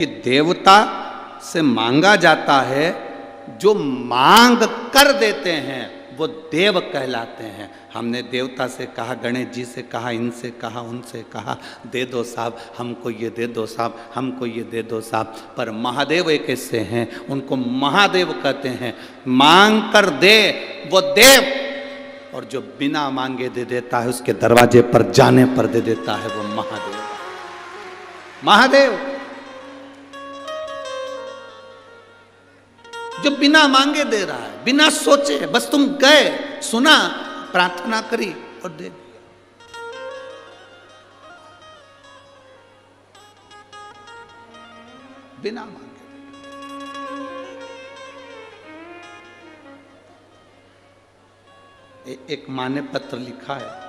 कि देवता से मांगा जाता है, जो मांग कर देते हैं वो देव कहलाते हैं। हमने देवता से कहा, गणेश जी से कहा, इनसे कहा, उनसे कहा, दे दो साहब, हमको ये दे दो साहब, हमको ये दे दो साहब। पर महादेव एक ऐसे हैं, उनको महादेव कहते हैं। मांग कर दे वो देव, और जो बिना मांगे दे देता है, उसके दरवाजे पर जाने पर दे देता है, वो महादेव। महादेव जो बिना मांगे दे रहा है, बिना सोचे, बस तुम गए, सुना, प्रार्थना करी और दे दिया। बिना मांगे। एक मां ने पत्र लिखा है,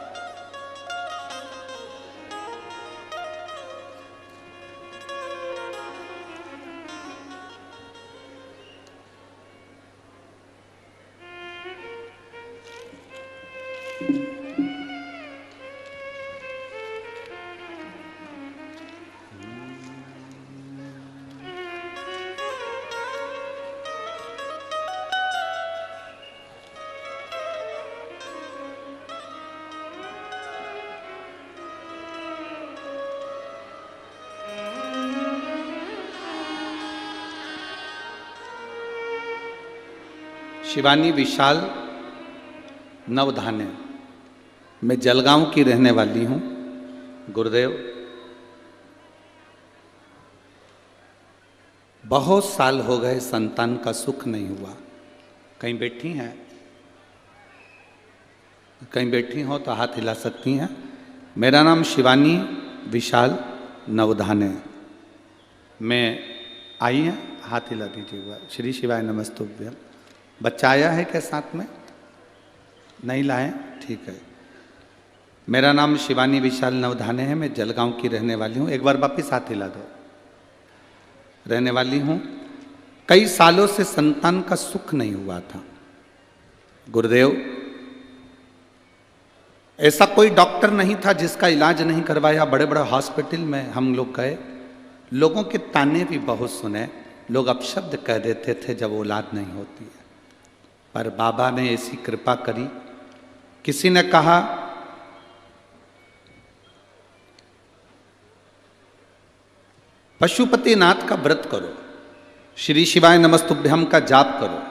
शिवानी विशाल नवधाने, मैं जलगांव की रहने वाली हूं। गुरुदेव, बहुत साल हो गए संतान का सुख नहीं हुआ। कहीं बैठी हैं? कहीं बैठी हो तो हाथ हिला सकती हैं। मेरा नाम शिवानी विशाल नवधाने। मैं आई हैं, हाथ हिला दीजिएगा। श्री शिवाय नमस्तुभ्यम। बच्चा आया है क्या साथ में? नहीं लाए? ठीक है। मेरा नाम शिवानी विशाल नवधाने है। मैं जलगांव की रहने वाली हूँ। एक बार वापिस हाथ हिला दो। रहने वाली हूँ। कई सालों से संतान का सुख नहीं हुआ था। गुरुदेव, ऐसा कोई डॉक्टर नहीं था जिसका इलाज नहीं करवाया। बड़े बड़े हॉस्पिटल में हम लोग गए, लोगों के ताने भी बहुत सुने। लोग अपशब्द कह देते थे जब औलाद नहीं होती है, पर बाबा ने ऐसी कृपा करी। किसी ने कहा पशुपतिनाथ का व्रत करो, श्री शिवाय नमस्तुभ्यम का जाप करो,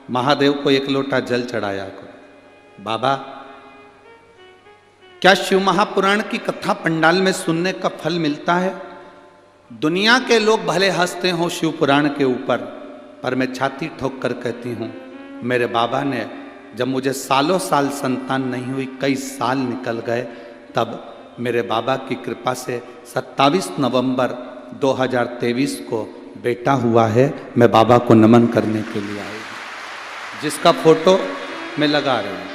महादेव को एक लोटा जल चढ़ाया करो। बाबा, क्या शिव महापुराण की कथा पंडाल में सुनने का फल मिलता है? दुनिया के लोग भले हंसते हो शिव पुराण के ऊपर, पर मैं छाती ठोक कर कहती हूं, मेरे बाबा ने जब मुझे सालों साल संतान नहीं हुई, कई साल निकल गए, तब मेरे बाबा की कृपा से 27 नवंबर 2023 को बेटा हुआ है। मैं बाबा को नमन करने के लिए आई हूँ, जिसका फोटो मैं लगा रही हूँ।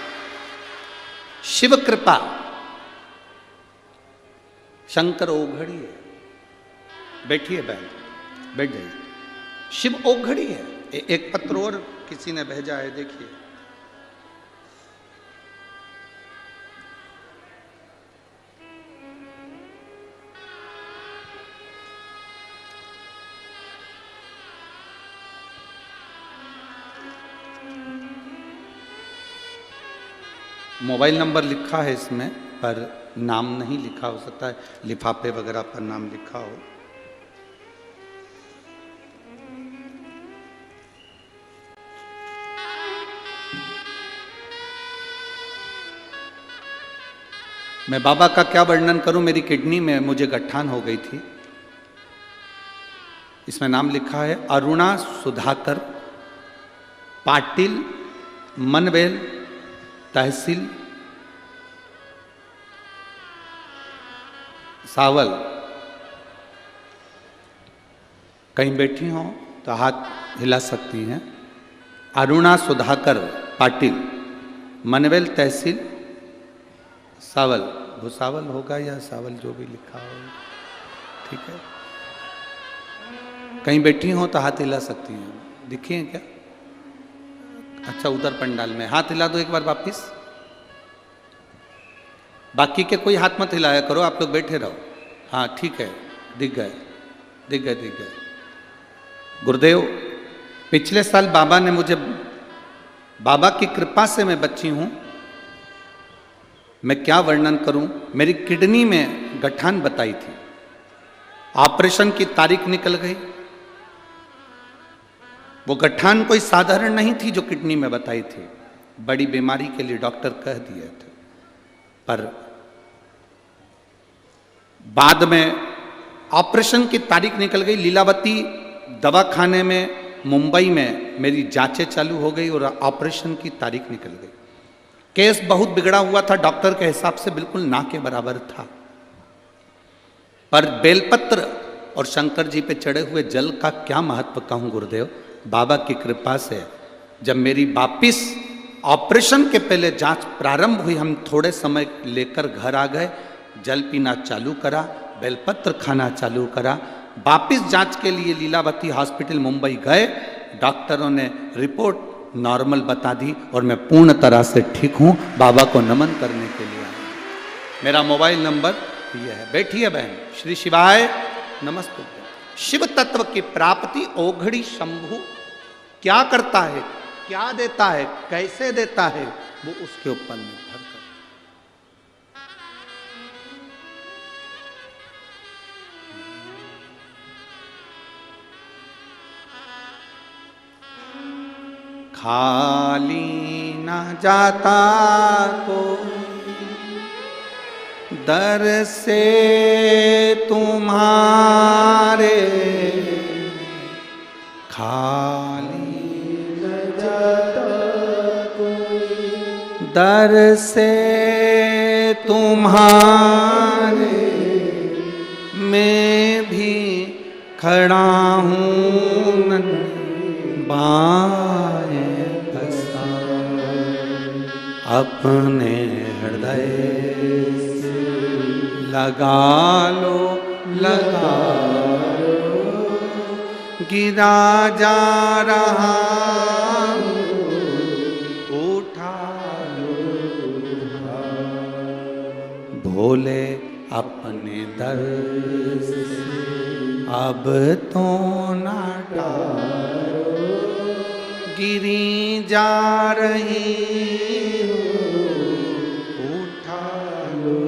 शिव कृपा, शंकर ओघड़ी है। बैठिए बहन, बैठ जाइए। शिव ओघड़ी है। एक पत्र और किसी ने भेजा है, देखिए। मोबाइल नंबर लिखा है इसमें, पर नाम नहीं लिखा। हो सकता है लिफाफे वगैरह पर नाम लिखा हो। मैं बाबा का क्या वर्णन करूं। मेरी किडनी में मुझे गठान हो गई थी। इसमें नाम लिखा है अरुणा सुधाकर पाटिल, मनवेल, तहसील सावल। कहीं बैठी हो तो हाथ हिला सकती हैं। अरुणा सुधाकर पाटिल, मनवेल, तहसील सावल। भुसावल होगा या सावल, जो भी लिखा हो, ठीक है। कहीं बैठी हो तो हाथ हिला सकती हैं। दिखी हैं क्या? अच्छा, उधर पंडाल में हाथ हिला दो एक बार वापिस। बाकी के कोई हाथ मत हिलाया करो, आप लोग बैठे रहो। हाँ ठीक है, दिख गए दिख गए दिख गए। गुरुदेव, पिछले साल बाबा ने मुझे, बाबा की कृपा से मैं बची हूं, मैं क्या वर्णन करूं। मेरी किडनी में गठान बताई थी, ऑपरेशन की तारीख निकल गई। वो गठान कोई साधारण नहीं थी जो किडनी में बताई थी, बड़ी बीमारी के लिए डॉक्टर कह दिए थे। पर बाद में ऑपरेशन की तारीख निकल गई। लीलावती दवाखाने में मुंबई में मेरी जांचें चालू हो गई और ऑपरेशन की तारीख निकल गई। केस बहुत बिगड़ा हुआ था, डॉक्टर के हिसाब से बिल्कुल ना के बराबर था। पर बेलपत्र और शंकर जी पे चढ़े हुए जल का क्या महत्व कहूं गुरुदेव। बाबा की कृपा से जब मेरी वापिस ऑपरेशन के पहले जांच प्रारंभ हुई, हम थोड़े समय लेकर घर आ गए, जल पीना चालू करा, बेलपत्र खाना चालू करा। वापिस जांच के लिए लीलावती हॉस्पिटल मुंबई गए, डॉक्टरों ने रिपोर्ट नॉर्मल बता दी और मैं पूर्ण तरह से ठीक हूं। बाबा को नमन करने के लिए आया। मेरा मोबाइल नंबर ये है। बैठिए बहन। श्री शिवाय नमस्ते। शिव तत्व की प्राप्ति ओघड़ी शंभु क्या करता है, क्या देता है, कैसे देता है, वो उसके ऊपर निर्भर करता है। खाली न जाता को दर से तुम्हारे, खाली न जाता कोई दर से तुम्हारे, मैं भी खड़ा हूँ बाएं फंसा अपने हृदय से, लगा लो लगा लो, गिरा जा रहा उठा लो, भोले अपने दर से अब तो ना डारो, गिरी जा रही हो, उठा लो।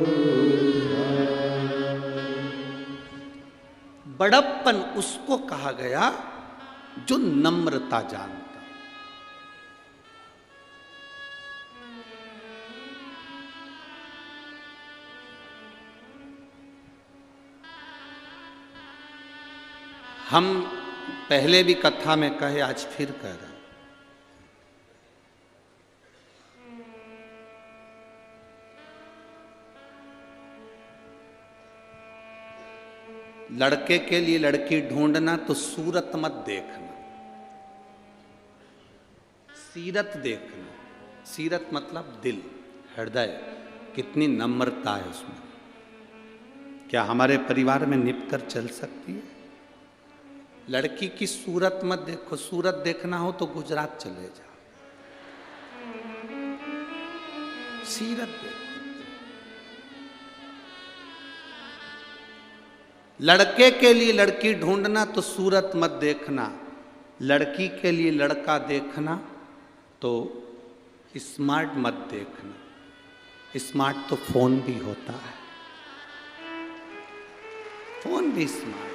बड़प्पन उसको कहा गया जो नम्रता जानता। हम पहले भी कथा में कहे, आज फिर कह रहा हूं, लड़के के लिए लड़की ढूंढना तो सूरत मत देखना, सीरत देखना। सीरत मतलब दिल, हृदय, कितनी नम्रता है उसमें। क्या हमारे परिवार में निप कर चल सकती है? लड़की की सूरत मत देखो, सूरत देखना हो तो गुजरात चले जाओ, सीरत देखो। लड़के के लिए लड़की ढूंढना तो सूरत मत देखना, लड़की के लिए लड़का देखना तो स्मार्ट मत देखना। स्मार्ट तो फोन भी होता है, फोन भी स्मार्ट।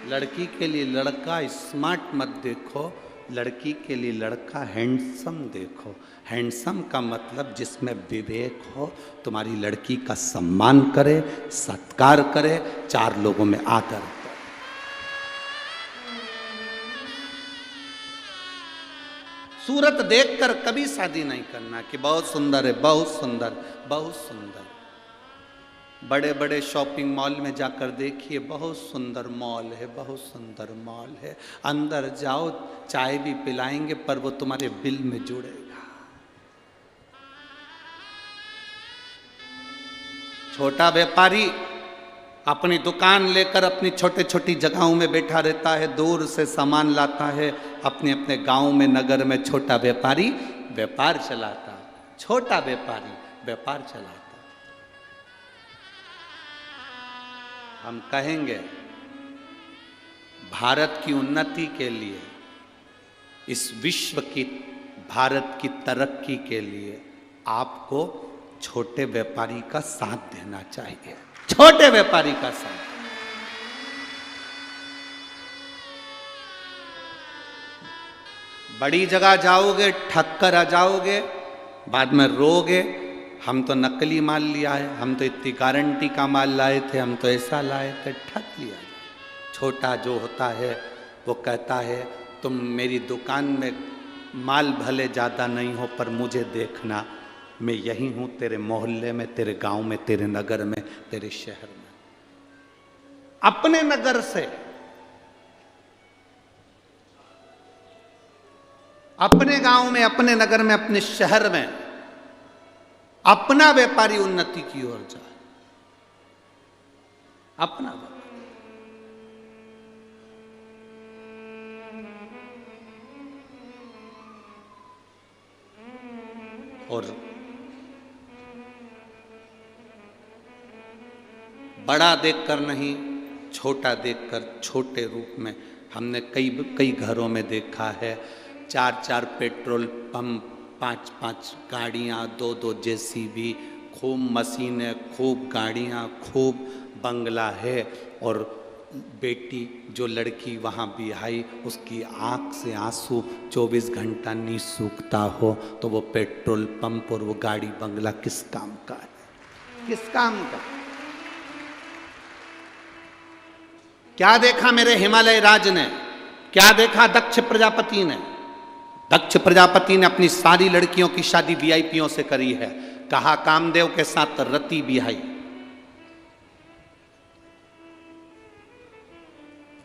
लड़की के लिए लड़का स्मार्ट मत देखो, लड़की के लिए लड़का हैंडसम देखो। हैंडसम का मतलब जिसमें विवेक हो, तुम्हारी लड़की का सम्मान करे, सत्कार करे, चार लोगों में आदर करे। सूरत देखकर कभी शादी नहीं करना कि बहुत सुंदर है, बहुत सुंदर, बहुत सुंदर। बड़े बड़े शॉपिंग मॉल में जाकर देखिए, बहुत सुंदर मॉल है, बहुत सुंदर मॉल है। अंदर जाओ, चाय भी पिलाएंगे पर वो तुम्हारे बिल में जुड़ेगा। छोटा व्यापारी अपनी दुकान लेकर अपनी छोटे छोटी जगहों में बैठा रहता है, दूर से सामान लाता है अपने अपने गांव में, नगर में। छोटा व्यापारी व्यापार चलाता, छोटा व्यापारी व्यापार चलाता। हम कहेंगे भारत की उन्नति के लिए, इस विश्व की, भारत की तरक्की के लिए आपको छोटे व्यापारी का साथ देना चाहिए। छोटे व्यापारी का साथ। बड़ी जगह जाओगे, ठग कर आ जाओगे, बाद में रोगे, हम तो नकली माल लिया है, हम तो इतनी गारंटी का माल लाए थे, हम तो ऐसा लाए थे, ठग लिया। छोटा जो होता है वो कहता है तुम मेरी दुकान में माल भले ज़्यादा नहीं हो पर मुझे देखना, मैं यही हूँ तेरे मोहल्ले में, तेरे गांव में, तेरे नगर में, तेरे शहर में। अपने नगर से, अपने गांव में, अपने नगर में, अपने शहर में अपना व्यापारी उन्नति की ओर जाए। अपना व्यापारी। और बड़ा देखकर नहीं, छोटा देखकर, छोटे रूप में। हमने कई घरों में देखा है 4-4 पेट्रोल पंप, 5-5 गाड़ियाँ, 2-2 जेसीबी, खूब मशीनें, खूब गाड़ियाँ, खूब बंगला है। और बेटी जो लड़की वहाँ बिहाई, उसकी आँख से आंसू 24 घंटा नहीं सूखता हो तो वो पेट्रोल पंप और वो गाड़ी बंगला किस काम का है? किस काम का? क्या देखा मेरे हिमालय राज ने? क्या देखा दक्ष प्रजापति ने? दक्ष प्रजापति ने अपनी सारी लड़कियों की शादी वीआईपीओं से करी है। कहा कामदेव के साथ रति बिहाई,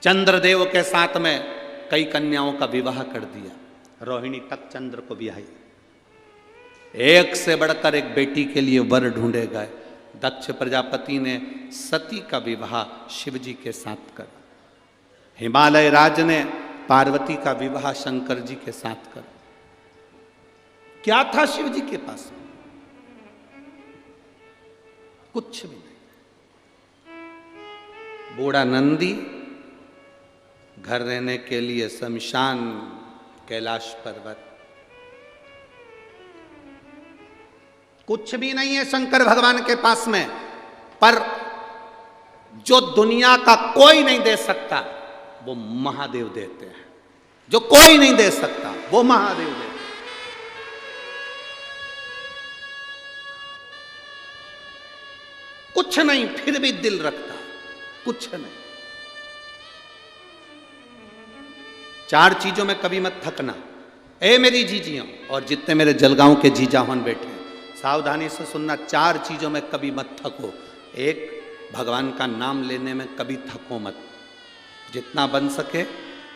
चंद्रदेव के साथ में कई कन्याओं का विवाह कर दिया, रोहिणी तक चंद्र को बिहाई। एक से बढ़कर एक बेटी के लिए वर ढूंढे गए। दक्ष प्रजापति ने सती का विवाह शिवजी के साथ करा। हिमालय राज ने पार्वती का विवाह शंकर जी के साथ करा। क्या था शिवजी के पास? कुछ भी नहीं। बूढ़ा नंदी, घर रहने के लिए शमशान, कैलाश पर्वत, कुछ भी नहीं है शंकर भगवान के पास में। पर जो दुनिया का कोई नहीं दे सकता वो महादेव देते हैं। जो कोई नहीं दे सकता वो महादेव देते हैं। कुछ नहीं फिर भी दिल रखता, कुछ नहीं। 4 चीजों में कभी मत थकना। ए मेरी जीजियों और जितने मेरे जलगांव के जीजा होन बैठे, सावधानी से सुनना। 4 चीजों में कभी मत थको। 1, भगवान का नाम लेने में कभी थको मत। जितना बन सके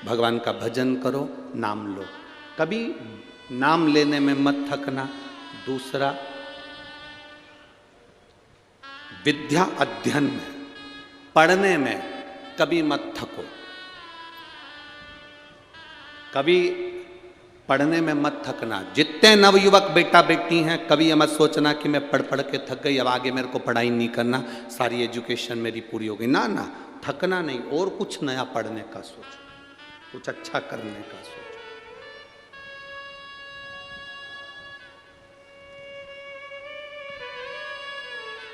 भगवान का भजन करो, नाम लो, कभी नाम लेने में मत थकना। दूसरा, विद्या अध्ययन में, पढ़ने में कभी मत थको। कभी पढ़ने में मत थकना। जितने नवयुवक बेटा बेटी हैं, कभी ये मत सोचना कि मैं पढ़ पढ़ के थक गई, अब आगे मेरे को पढ़ाई नहीं करना, सारी एजुकेशन मेरी पूरी हो गई। ना ना, थकना नहीं, और कुछ नया पढ़ने का सोचो, कुछ अच्छा करने का सोचो।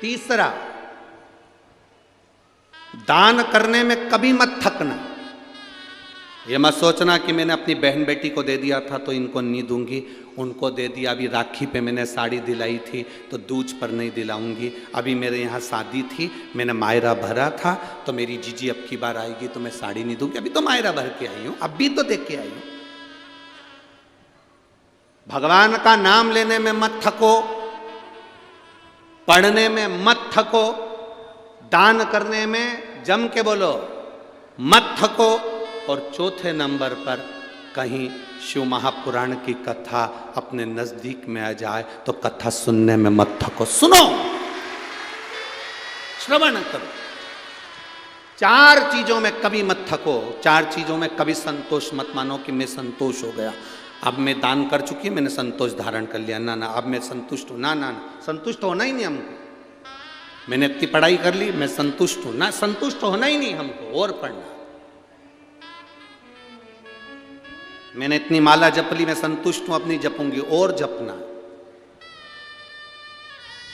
तीसरा, दान करने में कभी मत थकना। ये मत सोचना कि मैंने अपनी बहन बेटी को दे दिया था तो इनको नहीं दूंगी, उनको दे दिया, अभी राखी पे मैंने साड़ी दिलाई थी तो दूज पर नहीं दिलाऊंगी, अभी मेरे यहाँ शादी थी, मैंने मायरा भरा था तो मेरी जीजी अब की बार आएगी तो मैं साड़ी नहीं दूंगी, अभी तो मायरा भर के आई हूँ, अब भी तो देख के आई हूँ। भगवान का नाम लेने में मत थको, पढ़ने में मत थको, दान करने में जम के बोलो मत थको। और चौथे नंबर पर कहीं शिव महापुराण की कथा अपने नजदीक में आ जाए तो कथा सुनने में मत थको, सुनो, श्रवण करो। 4 चीजों में कभी मत थको। 4 चीजों में कभी संतोष मत मानो कि मैं संतोष हो गया, अब मैं दान कर चुकी, मैंने संतोष धारण कर लिया। ना ना, अब मैं संतुष्ट हूं। ना ना, संतुष्ट होना ही नहीं हमको। मैंने इतनी पढ़ाई कर ली, मैं संतुष्ट हूं ना, संतुष्ट होना ही नहीं हमको, और पढ़ना। मैंने इतनी माला जप ली, मैं संतुष्ट हूं, अपनी जपूंगी, और जपना।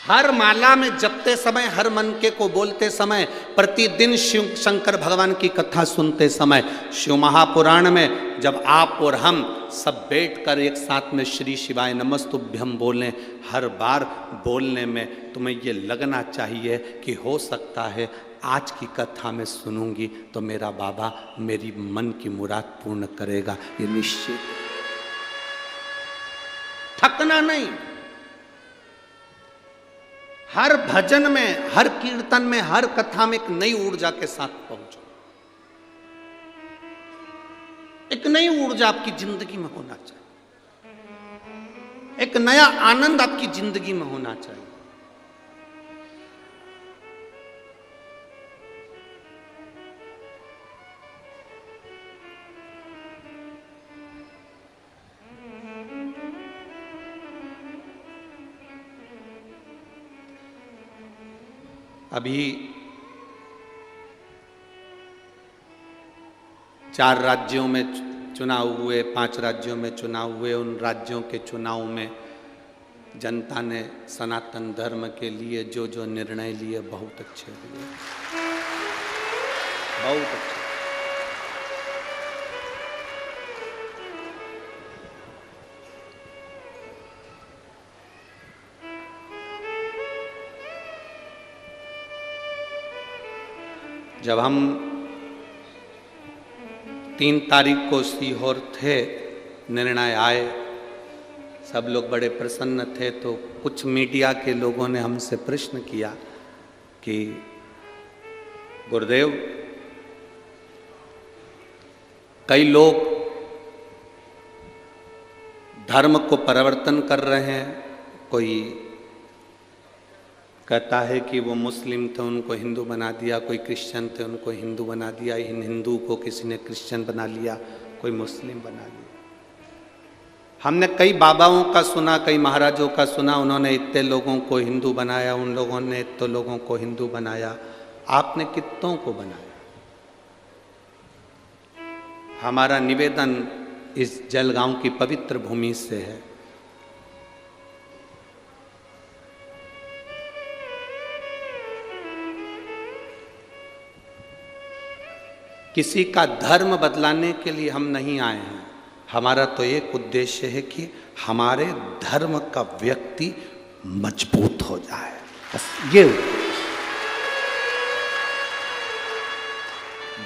हर माला में जपते समय, हर मनके को बोलते समय, प्रतिदिन शिव शंकर भगवान की कथा सुनते समय, शिव महापुराण में जब आप और हम सब बैठकर एक साथ में श्री शिवाय नमस्तुभ्यम बोलें, हर बार बोलने में तुम्हें ये लगना चाहिए कि हो सकता है आज की कथा में सुनूंगी तो मेरा बाबा मेरी मन की मुराद पूर्ण करेगा, ये निश्चित। थकना नहीं। हर भजन में, हर कीर्तन में, हर कथा में एक नई ऊर्जा के साथ पहुंचो। एक नई ऊर्जा आपकी जिंदगी में होना चाहिए, एक नया आनंद आपकी जिंदगी में होना चाहिए। अभी 4 राज्यों में चुनाव हुए, 5 राज्यों में चुनाव हुए। उन राज्यों के चुनाव में जनता ने सनातन धर्म के लिए जो जो निर्णय लिए बहुत अच्छे लिए, बहुत अच्छे। जब हम 3 तारीख को सीहोर थे, निर्णय आए, सब लोग बड़े प्रसन्न थे। तो कुछ मीडिया के लोगों ने हमसे प्रश्न किया कि गुरुदेव, कई लोग धर्म को परिवर्तन कर रहे हैं, कोई कहता है कि वो मुस्लिम थे उनको हिंदू बना दिया, कोई क्रिश्चियन थे उनको हिंदू बना दिया, इन हिंदू को किसी ने क्रिश्चियन बना लिया, कोई मुस्लिम बना लिया। हमने कई बाबाओं का सुना, कई महाराजों का सुना, उन्होंने इतने लोगों को हिंदू बनाया, उन लोगों ने इतने लोगों को हिंदू बनाया। आपने कितनों को बनाया? हमारा निवेदन इस जलगांव की पवित्र भूमि से है, किसी का धर्म बदलाने के लिए हम नहीं आए हैं। हमारा तो एक उद्देश्य है कि हमारे धर्म का व्यक्ति मजबूत हो जाए, बस ये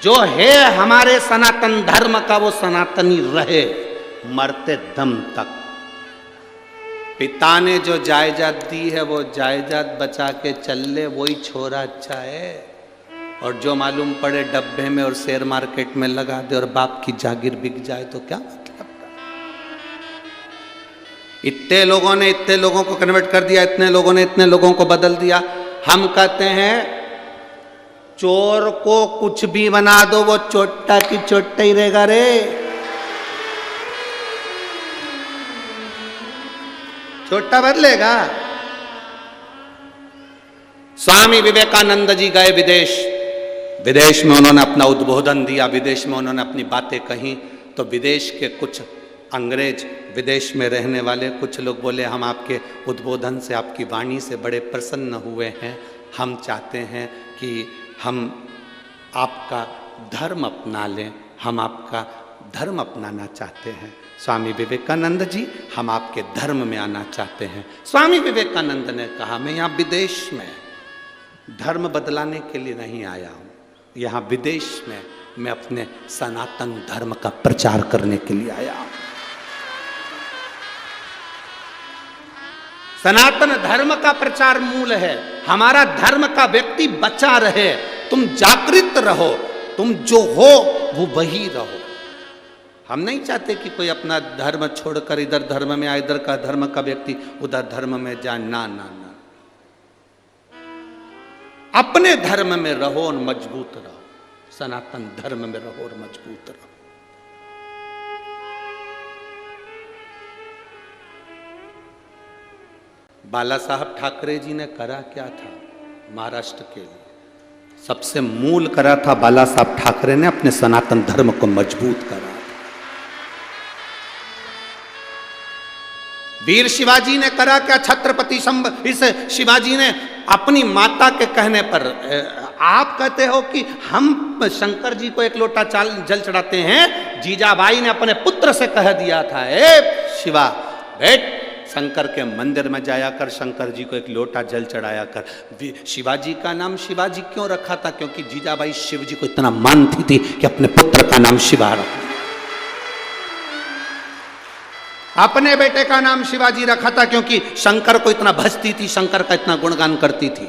जो है हमारे सनातन धर्म का, वो सनातनी रहे मरते दम तक। पिता ने जो जायदाद दी है वो जायदाद बचा के चल ले, वही छोरा अच्छा है। और जो मालूम पड़े डब्बे में और शेयर मार्केट में लगा दे और बाप की जागीर बिक जाए तो क्या मतलब का? इतने लोगों ने इतने लोगों को कन्वर्ट कर दिया, इतने लोगों ने इतने लोगों को बदल दिया। हम कहते हैं चोर को कुछ भी बना दो, वो चोट्टा की चोट्टा ही रहेगा रे। चोट्टा बदलेगा। स्वामी विवेकानंद जी गए विदेश, विदेश में उन्होंने अपना उद्बोधन दिया, विदेश में उन्होंने अपनी बातें कही। तो विदेश के कुछ अंग्रेज, विदेश में रहने वाले कुछ लोग बोले, हम आपके उद्बोधन से, आपकी वाणी से बड़े प्रसन्न हुए हैं, हम चाहते हैं कि हम आपका धर्म अपना लें, हम आपका धर्म अपनाना चाहते हैं। स्वामी विवेकानंद जी, हम आपके धर्म में आना चाहते हैं। स्वामी विवेकानंद ने कहा, मैं यहाँ विदेश में धर्म बदलाने के लिए नहीं आया हूँ, यहाँ विदेश में मैं अपने सनातन धर्म का प्रचार करने के लिए आया हूँ। सनातन धर्म का प्रचार मूल है। हमारा धर्म का व्यक्ति बचा रहे, तुम जागृत रहो, तुम जो हो वो वही रहो। हम नहीं चाहते कि कोई अपना धर्म छोड़कर इधर धर्म में आए, इधर का धर्म का व्यक्ति उधर धर्म में जाए। ना ना ना, अपने धर्म में रहो और मजबूत रहो, सनातन धर्म में रहो और मजबूत रहो। बाला साहब ठाकरे जी ने करा क्या था महाराष्ट्र के लिए? सबसे मूल करा था बाला साहब ठाकरे ने, अपने सनातन धर्म को मजबूत करा। वीर शिवाजी ने करा क्या? छत्रपति इस शिवाजी ने अपनी माता के कहने पर, आप कहते हो कि हम शंकर जी को एक लोटा जल चढ़ाते हैं, जीजाबाई ने अपने पुत्र से कह दिया था, ए शिवा बेट, शंकर के मंदिर में जाया कर, शंकर जी को एक लोटा जल चढ़ाया कर। शिवाजी का नाम शिवाजी क्यों रखा था? क्योंकि जीजाबाई शिव जी को इतना मानती थी कि अपने पुत्र का नाम शिवा रखा। अपने बेटे का नाम शिवाजी रखा था क्योंकि शंकर को इतना भजती थी, शंकर का इतना गुणगान करती थी।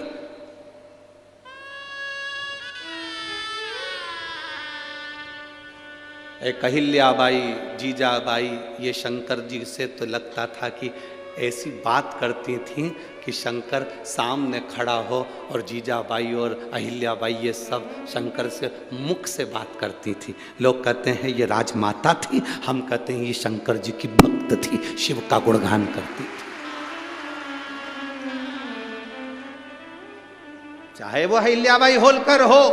एक अहिल्याबाई, जीजाबाई, ये शंकर जी से तो लगता था कि ऐसी बात करती थी कि शंकर सामने खड़ा हो, और जीजाबाई और अहिल्याबाई ये सब शंकर से मुख से बात करती थी। लोग कहते हैं ये राजमाता थी, हम कहते हैं ये शंकर जी की भक्त थी, शिव का गुणगान करती थी। चाहे वो अहिल्याबाई होलकर हो,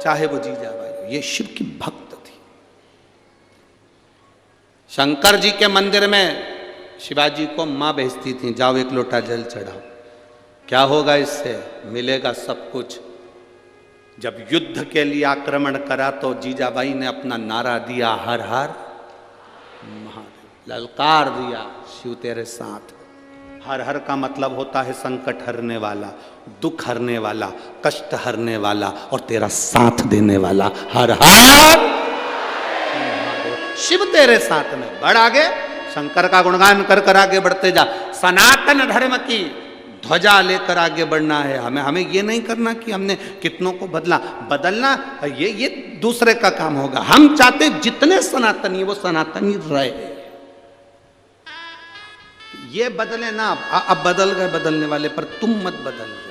चाहे वो जीजाबाई हो, ये शिव की भक्त थी। शंकर जी के मंदिर में शिवाजी को मां भेजती थी, जाओ एक लोटा जल चढ़ाओ। क्या होगा इससे? मिलेगा सब कुछ। जब युद्ध के लिए आक्रमण करा तो जीजाबाई ने अपना नारा दिया, हर हर महादेव, ललकार दिया, शिव तेरे साथ। हर हर का मतलब होता है संकट हरने वाला, दुख हरने वाला, कष्ट हरने वाला और तेरा साथ देने वाला। हर हर शिव तेरे साथ में। बढ़ आगे, शंकर का गुणगान कर कर आगे बढ़ते जा। सनातन धर्म की ध्वजा लेकर आगे बढ़ना है हमें। हमें ये नहीं करना कि हमने कितनों को बदलना ये दूसरे का काम होगा। हम चाहते जितने सनातनी वो सनातनी रहे, ये बदले ना। अब बदल गए बदलने वाले, पर तुम मत बदल जाओ।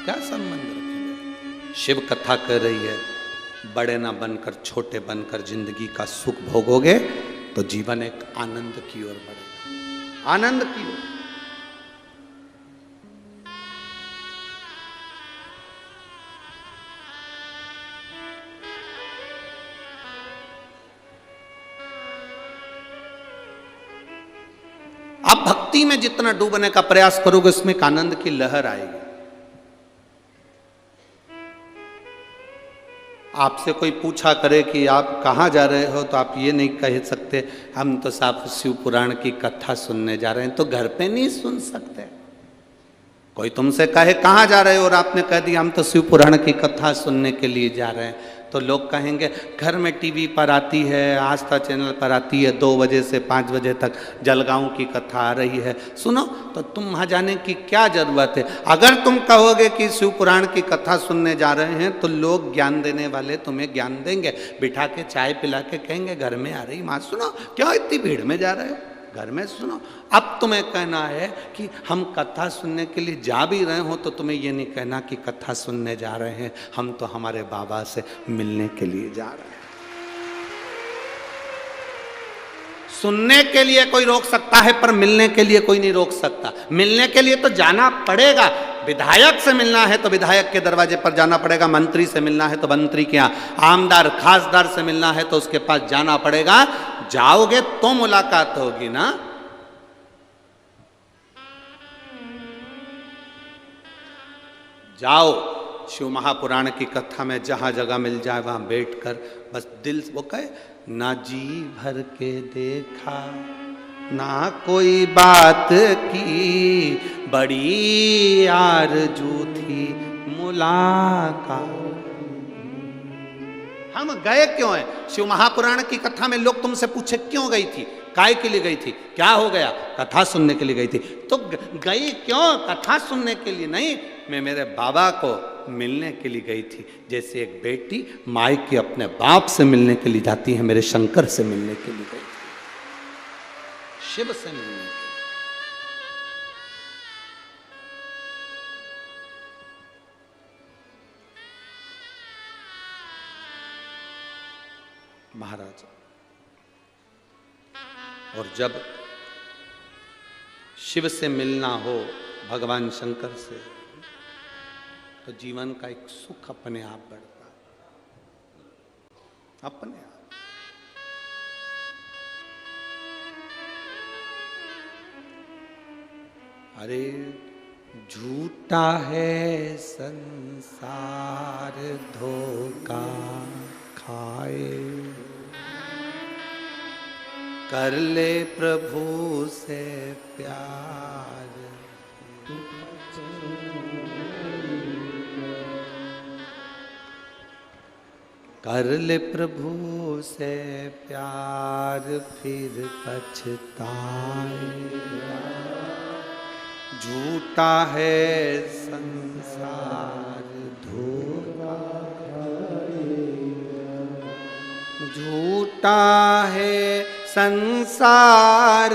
क्या संबंध रखेंगे? शिव कथा कर रही है, बड़े ना बनकर छोटे बनकर जिंदगी का सुख भोगोगे तो जीवन एक आनंद की ओर बढ़ेगा, आनंद की ओर। आप भक्ति में जितना डूबने का प्रयास करोगे उसमें एक आनंद की लहर आएगी। आपसे कोई पूछा करे कि आप कहाँ जा रहे हो, तो आप ये नहीं कह सकते हम तो साफ शिव पुराण की कथा सुनने जा रहे हैं। तो घर पे नहीं सुन सकते। कोई तुमसे कहे कहाँ जा रहे हो और आपने कह दिया हम तो शिव पुराण की कथा सुनने के लिए जा रहे हैं, तो लोग कहेंगे घर में टीवी पर आती है, आस्था चैनल पर आती है, 2 बजे से 5 बजे तक जलगांव की कथा आ रही है, सुनो। तो तुम वहाँ जाने की क्या जरूरत है? अगर तुम कहोगे कि शिव पुराण की कथा सुनने जा रहे हैं तो लोग ज्ञान देने वाले तुम्हें ज्ञान देंगे, बिठा के चाय पिला के कहेंगे घर में आ रही माँ, सुनो क्यों इतनी भीड़ में जा रहे हो, घर में सुनो। अब तुम्हें कहना है कि हम कथा सुनने के लिए जा भी रहे हो तो तुम्हें ये नहीं कहना कि कथा सुनने जा रहे हैं, हम तो हमारे बाबा से मिलने के लिए जा रहे हैं। सुनने के लिए कोई रोक सकता है पर मिलने के लिए कोई नहीं रोक सकता। मिलने के लिए तो जाना पड़ेगा। विधायक से मिलना है तो विधायक के दरवाजे पर जाना पड़ेगा, मंत्री से मिलना है तो मंत्री के यहाँ, आमदार खासदार से मिलना है तो उसके पास जाना पड़ेगा। जाओगे तो मुलाकात होगी ना। जाओ शिव महापुराण की कथा में जहां जगह मिल जाए वहां बैठकर बस दिल वो कहे, ना जी भर के देखा ना कोई बात की, बड़ी आरज़ू थी मुलाकात। हम गए क्यों हैं? शिव महापुराण की कथा में लोग तुमसे पूछे क्यों गई थी, काय के लिए गई थी, क्या हो गया? कथा सुनने के लिए गई थी। तो गई क्यों? कथा सुनने के लिए नहीं, मैं मेरे बाबा को मिलने के लिए गई थी। जैसे एक बेटी मायके अपने बाप से मिलने के लिए जाती है, मेरे शंकर से मिलने के लिए गई थी, शिव से मिलने के लिए। महाराज, और जब शिव से मिलना हो, भगवान शंकर से, तो जीवन का एक सुख अपने आप बढ़ता है, अपने आप। अरे झूठा है संसार धोखा खाए, कर ले प्रभु से प्यार। कर ले प्रभु से प्यार फिर पछताएगा। झूठा है संसार धोखा, झूठा है संसार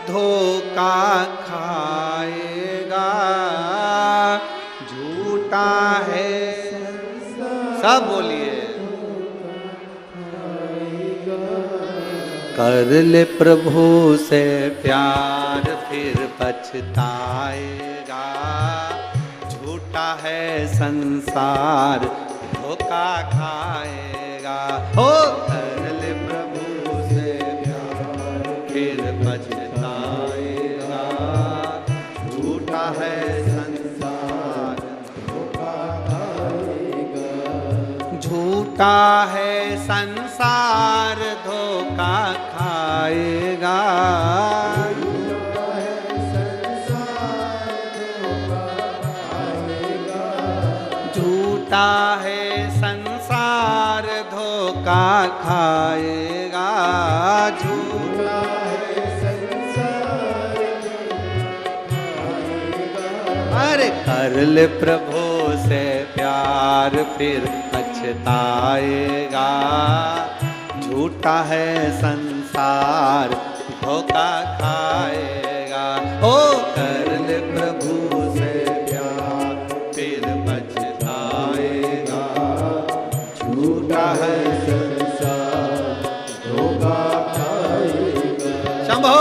धोखा खाएगा। झूठा है सब बोलिए। कर ले प्रभु से प्यार फिर पछताएगा। झूठा है संसार धोखा खाएगा। हो कर ले प्रभु से प्यार फिर पछताएगा। झूठा है संसार धोखा खाएगा। झूठा है संसार धोखा खाएगा। झूठा है संसार धोखा खाएगा। झूठा है संसार खाएगा। अरे कर ले प्रभु से प्यार फिर पछताएगा। झूठा है संसार धोखा खाएगा। ओ कर ले प्रभु से प्यार फिर पछताएगा। झूठा है संसार धोखा खाएगा। शंभो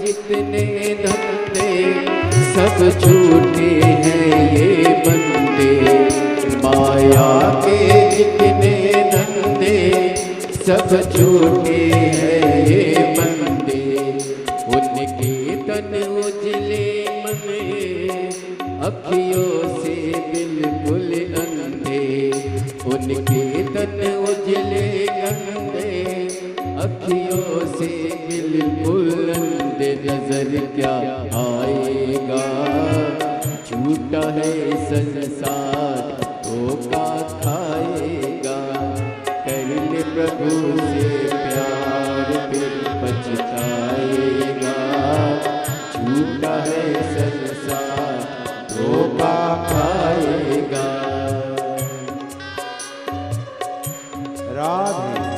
जितने धंधे सब झूठे हैं ये बंदे। माया के जितने धंधे सब झूठे हैं ये बंदे। उनके तन उजले मन अखियों से बिल्कुल अंधे। उनके तन उजले गंदे अखियों से बिल्कुल अंधे। नजर क्या आएगा, झूठा है संसार धोखा खाएगा। कर ले प्रभु से प्यार फिर पछता राधे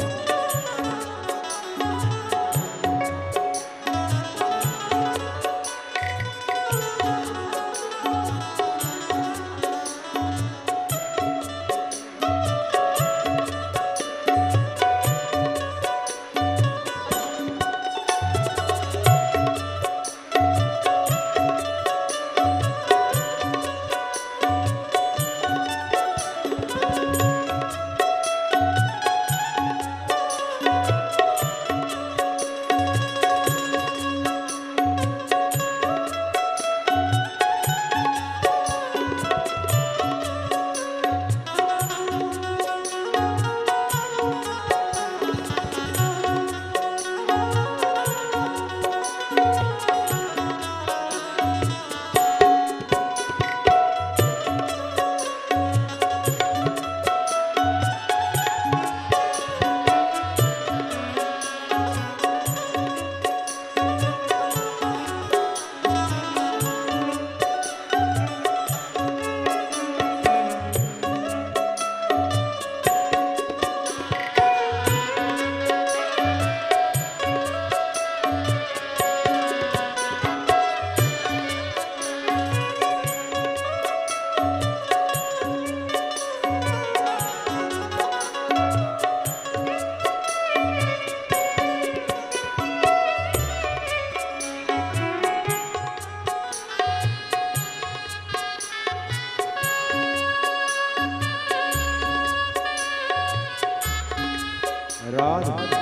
राधे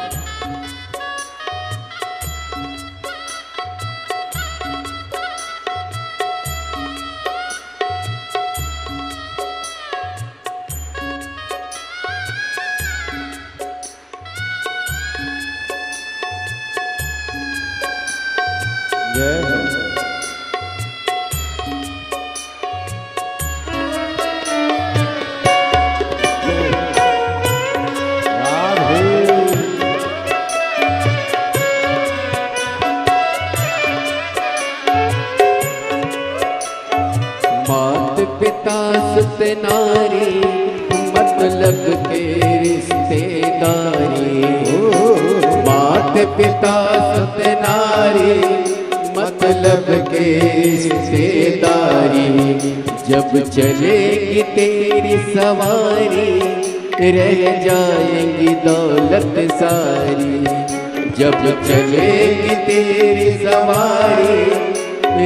जय हो मात पिता सुत नारी मतलब के रिश्तेदारी मात पिता सुत नारी मतलब के रिश्तेदारी जब चलेगी तेरी सवारी रह जाएंगी दौलत सारी जब चलेगी तेरी सवारी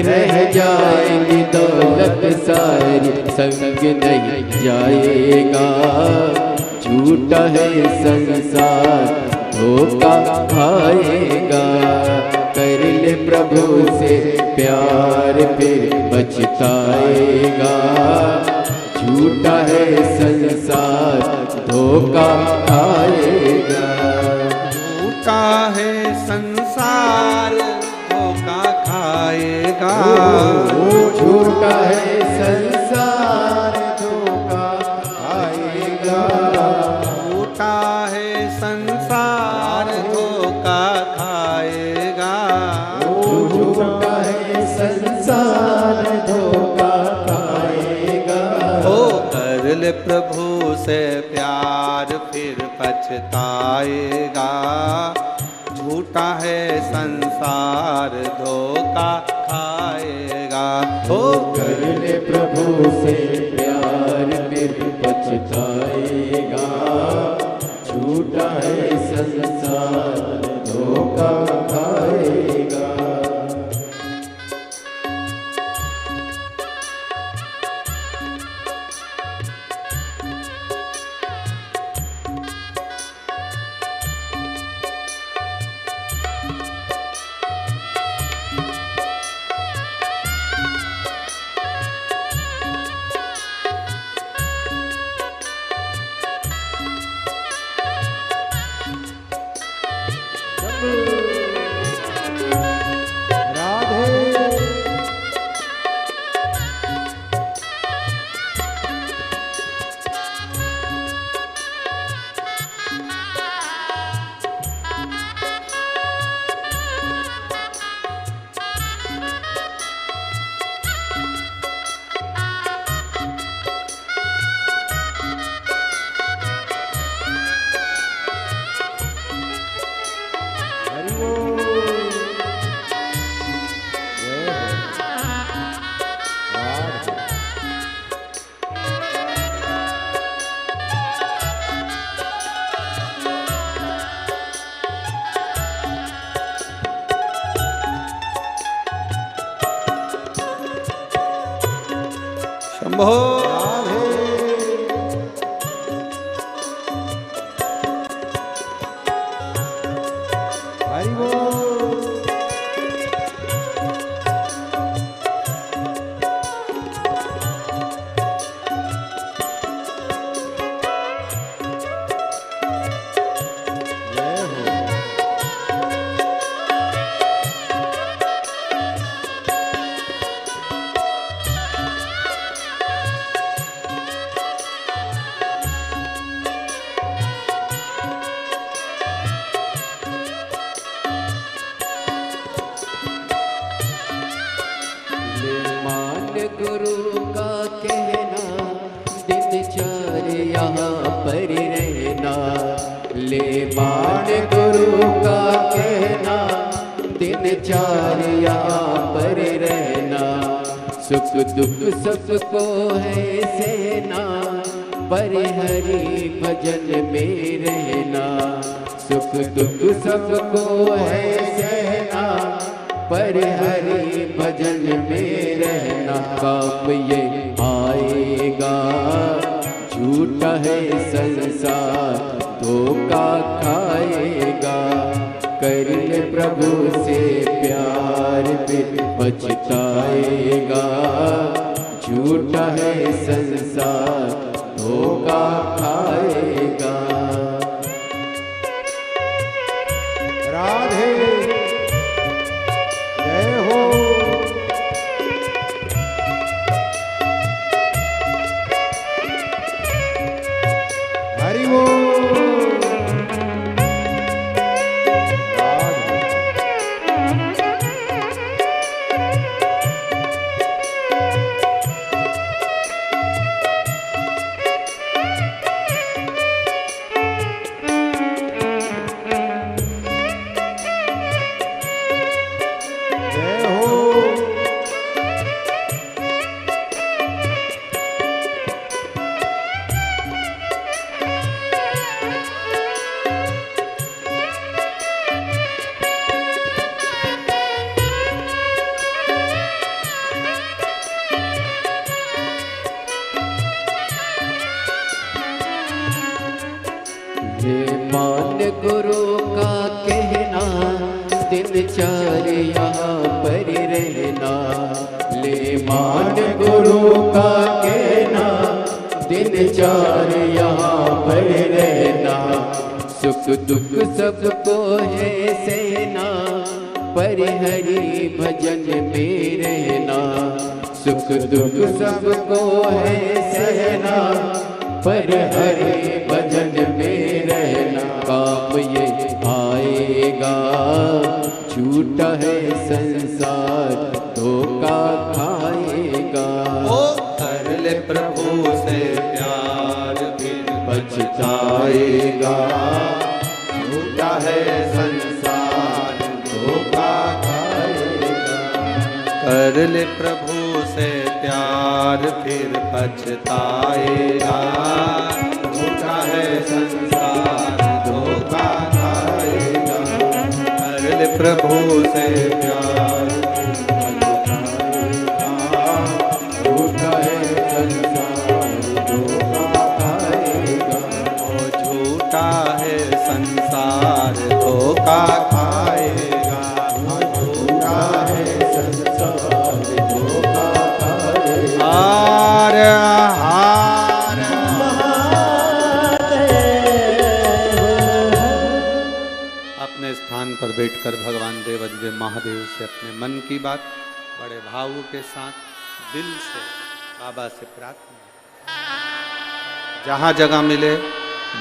रह जाएगी दौलत सारी संग नहीं जाएगा झूठा है संसार धोखा खाएगा कर ले प्रभु से प्यार फिर बचताएगा झूठा है संसार धोखा खाएगा झूठा है संसार धोखा खाएगा झूठा है संसार धोखा खाएगा झूठा है संसार धोखा खाएगा झूठा है संसार धोखा खाएगा ओ कर ले प्रभु से प्यार फिर पछताएगा झूठा है संसार धोखा खाएगा ओ कर ले प्रभु से प्यार फिर पछताएगा झूठा है संसार धोखा खाएगा शंभो। हरि बोल। जय हो। मान गुरु का कहना दिनचर्या पर रहना। ले मान गुरु का कहना दिनचर्या पर रहना। सुख दुख सबको है सहना पर हरि भजन में रहना। सुख दुख सबको है सहना पर हरि भजन में रहना। काम ये आएगा झूठा है संसार धोखा खाएगा। कर ले प्रभु से प्यार फिर पछताएगा। झूठा है संसार धोखा खाएगा। राधे जय हो। हरि बोल। राधे जय हो। ले मान गुरु का कहना दिनचर्या पर रहना। ले मान गुरु का कहना दिनचर्या पर रहना। सुख दुख सबको है सहना पर हरि भजन में रहना। सुख दुख सबको है सहना पर हरि भजन में रहना। काम ये आएगा झूठा है संसार धोखा खाएगा। ओ कर ले प्रभु से प्यार फिर पछताएगा। झूठा है संसार धोखा खाएगा। कर ले प्रभु से प्यार फिर पछताएगा। झूठा है संसार धोखा खाएगा। कर ले प्रभु से प्यार झूठा है संसार धोखा खाएगा। ओ झूठा है संसार धोखा खाएगा। झूठा है संसार धोखा खाएगा। हार हार अपने स्थान पर बैठकर भगवान देवाधिदेव महादेव से अपने मन की बात बड़े भाव के साथ दिल से बाबा से प्रार्थना। जहाँ जगह मिले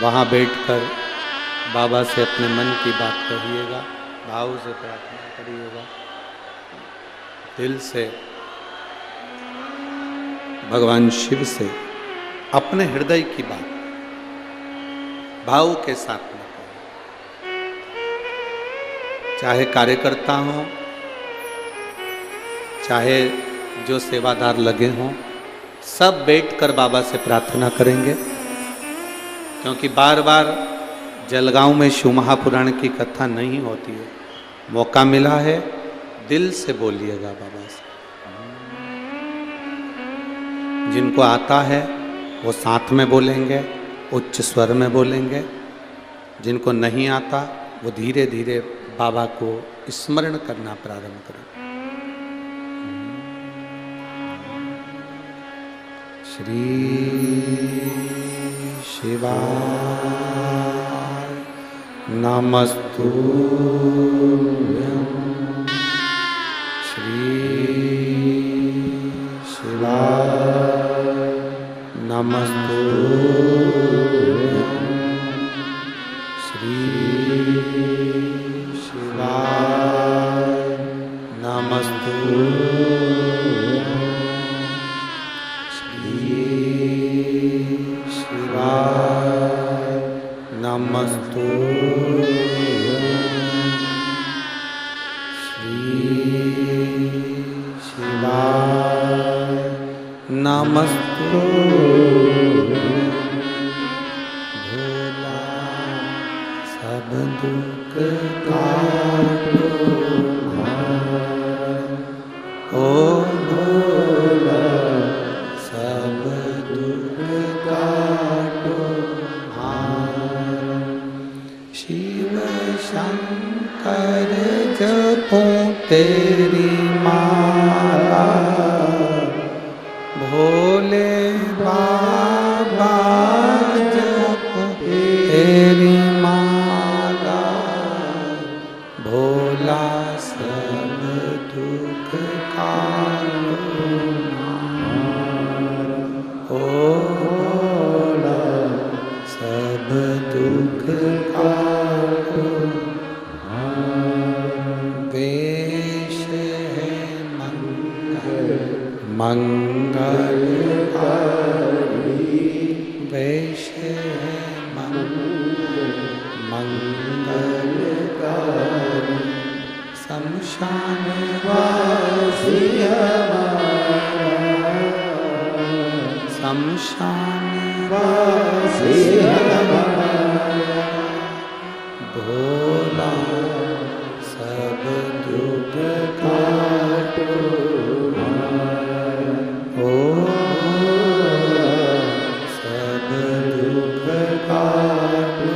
वहाँ बैठकर बाबा से अपने मन की बात कहिएगा, भाव से प्रार्थना करिएगा। दिल से भगवान शिव से अपने हृदय की बात भाव के साथ में करें। चाहे कार्यकर्ता हो, चाहे जो सेवादार लगे हों, सब बैठकर बाबा से प्रार्थना करेंगे। क्योंकि बार बार जलगांव में शिव महापुराण की कथा नहीं होती है। मौका मिला है, दिल से बोलिएगा बाबा से। जिनको आता है वो साथ में बोलेंगे, उच्च स्वर में बोलेंगे। जिनको नहीं आता वो धीरे धीरे बाबा को स्मरण करना प्रारंभ करें। श्री शिवाय नमस्तुभ्यं। श्री शिवाय नमस्तुभ्यं। श्री शिवाय नमस्तुभ्यं। श्री शिवाय नमस्तुभ्यं। श्री शिवाय नमस्तुभ्यं। भोला सब दुख काटो भार। ओ भोला सब दुख काटो भार। शिव शंकर जपो तेरी माला। भोले बाबा जपो तेरी माला। भोला सब दुख काटो भार। ओ भोला सब दुख काटो भार। वेश है मंगलकारी। वेश है मंगलकारी। शमशान वासी हमारा। शमशान वासी हमारा। भोला सब दुख काटो भार। ओ भोला सब दुख काटो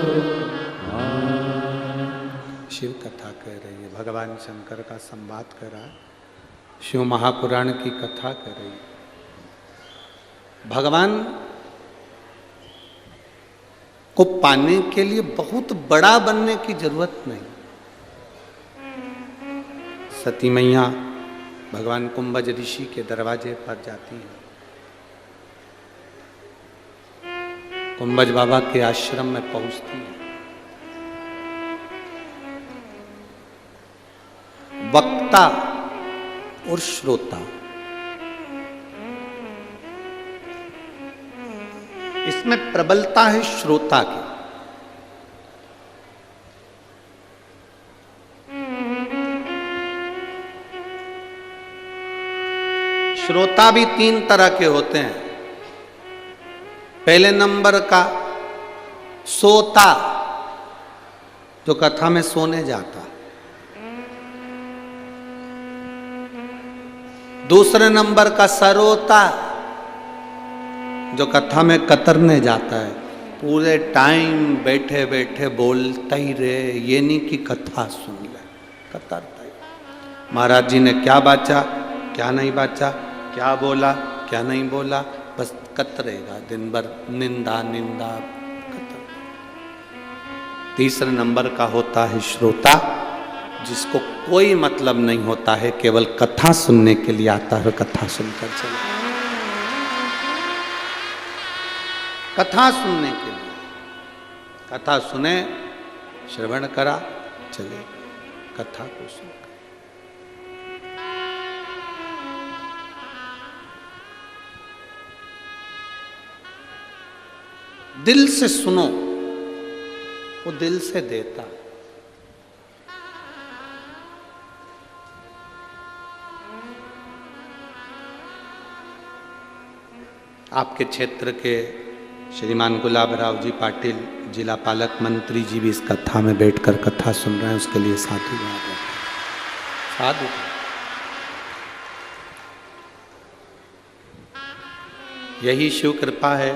भार। शिव कथा कह रही है, भगवान शंकर का संवाद कर रहा है, शिव महापुराण की कथा कर रही है। भगवान को पाने के लिए बहुत बड़ा बनने की जरूरत नहीं। सती मैया भगवान कुंभज ऋषि के दरवाजे पर जाती हैं। कुंभज बाबा के आश्रम में पहुंचती हैं। वक्ता और श्रोता, इसमें प्रबलता है श्रोता की। श्रोता भी 3 तरह के होते हैं। पहले नंबर का सोता, जो कथा में सोने जाता। दूसरे नंबर का सरोता, जो कथा में कतरने जाता है। पूरे टाइम बैठे बैठे बोलता ही रहे, ये नहीं कि कथा सुन ले, कतरता ही। महाराज जी ने क्या बाचा, क्या नहीं बाचा, क्या बोला, क्या नहीं बोला, बस कतरेगा दिन भर, निंदा निंदा कतर। तीसरे नंबर का होता है श्रोता, जिसको कोई मतलब नहीं होता है, केवल कथा सुनने के लिए आता है, कथा सुनकर चला। कथा सुनने के लिए, कथा सुने, श्रवण करा, चले कथा को सुन। दिल से सुनो, वो दिल से देता। आपके क्षेत्र के श्रीमान गुलाब राव जी पाटिल, जिला पालक मंत्री जी भी इस कथा में बैठकर कथा सुन रहे हैं, उसके लिए साधु गा रहे हैं। साधु यही शिव कृपा है।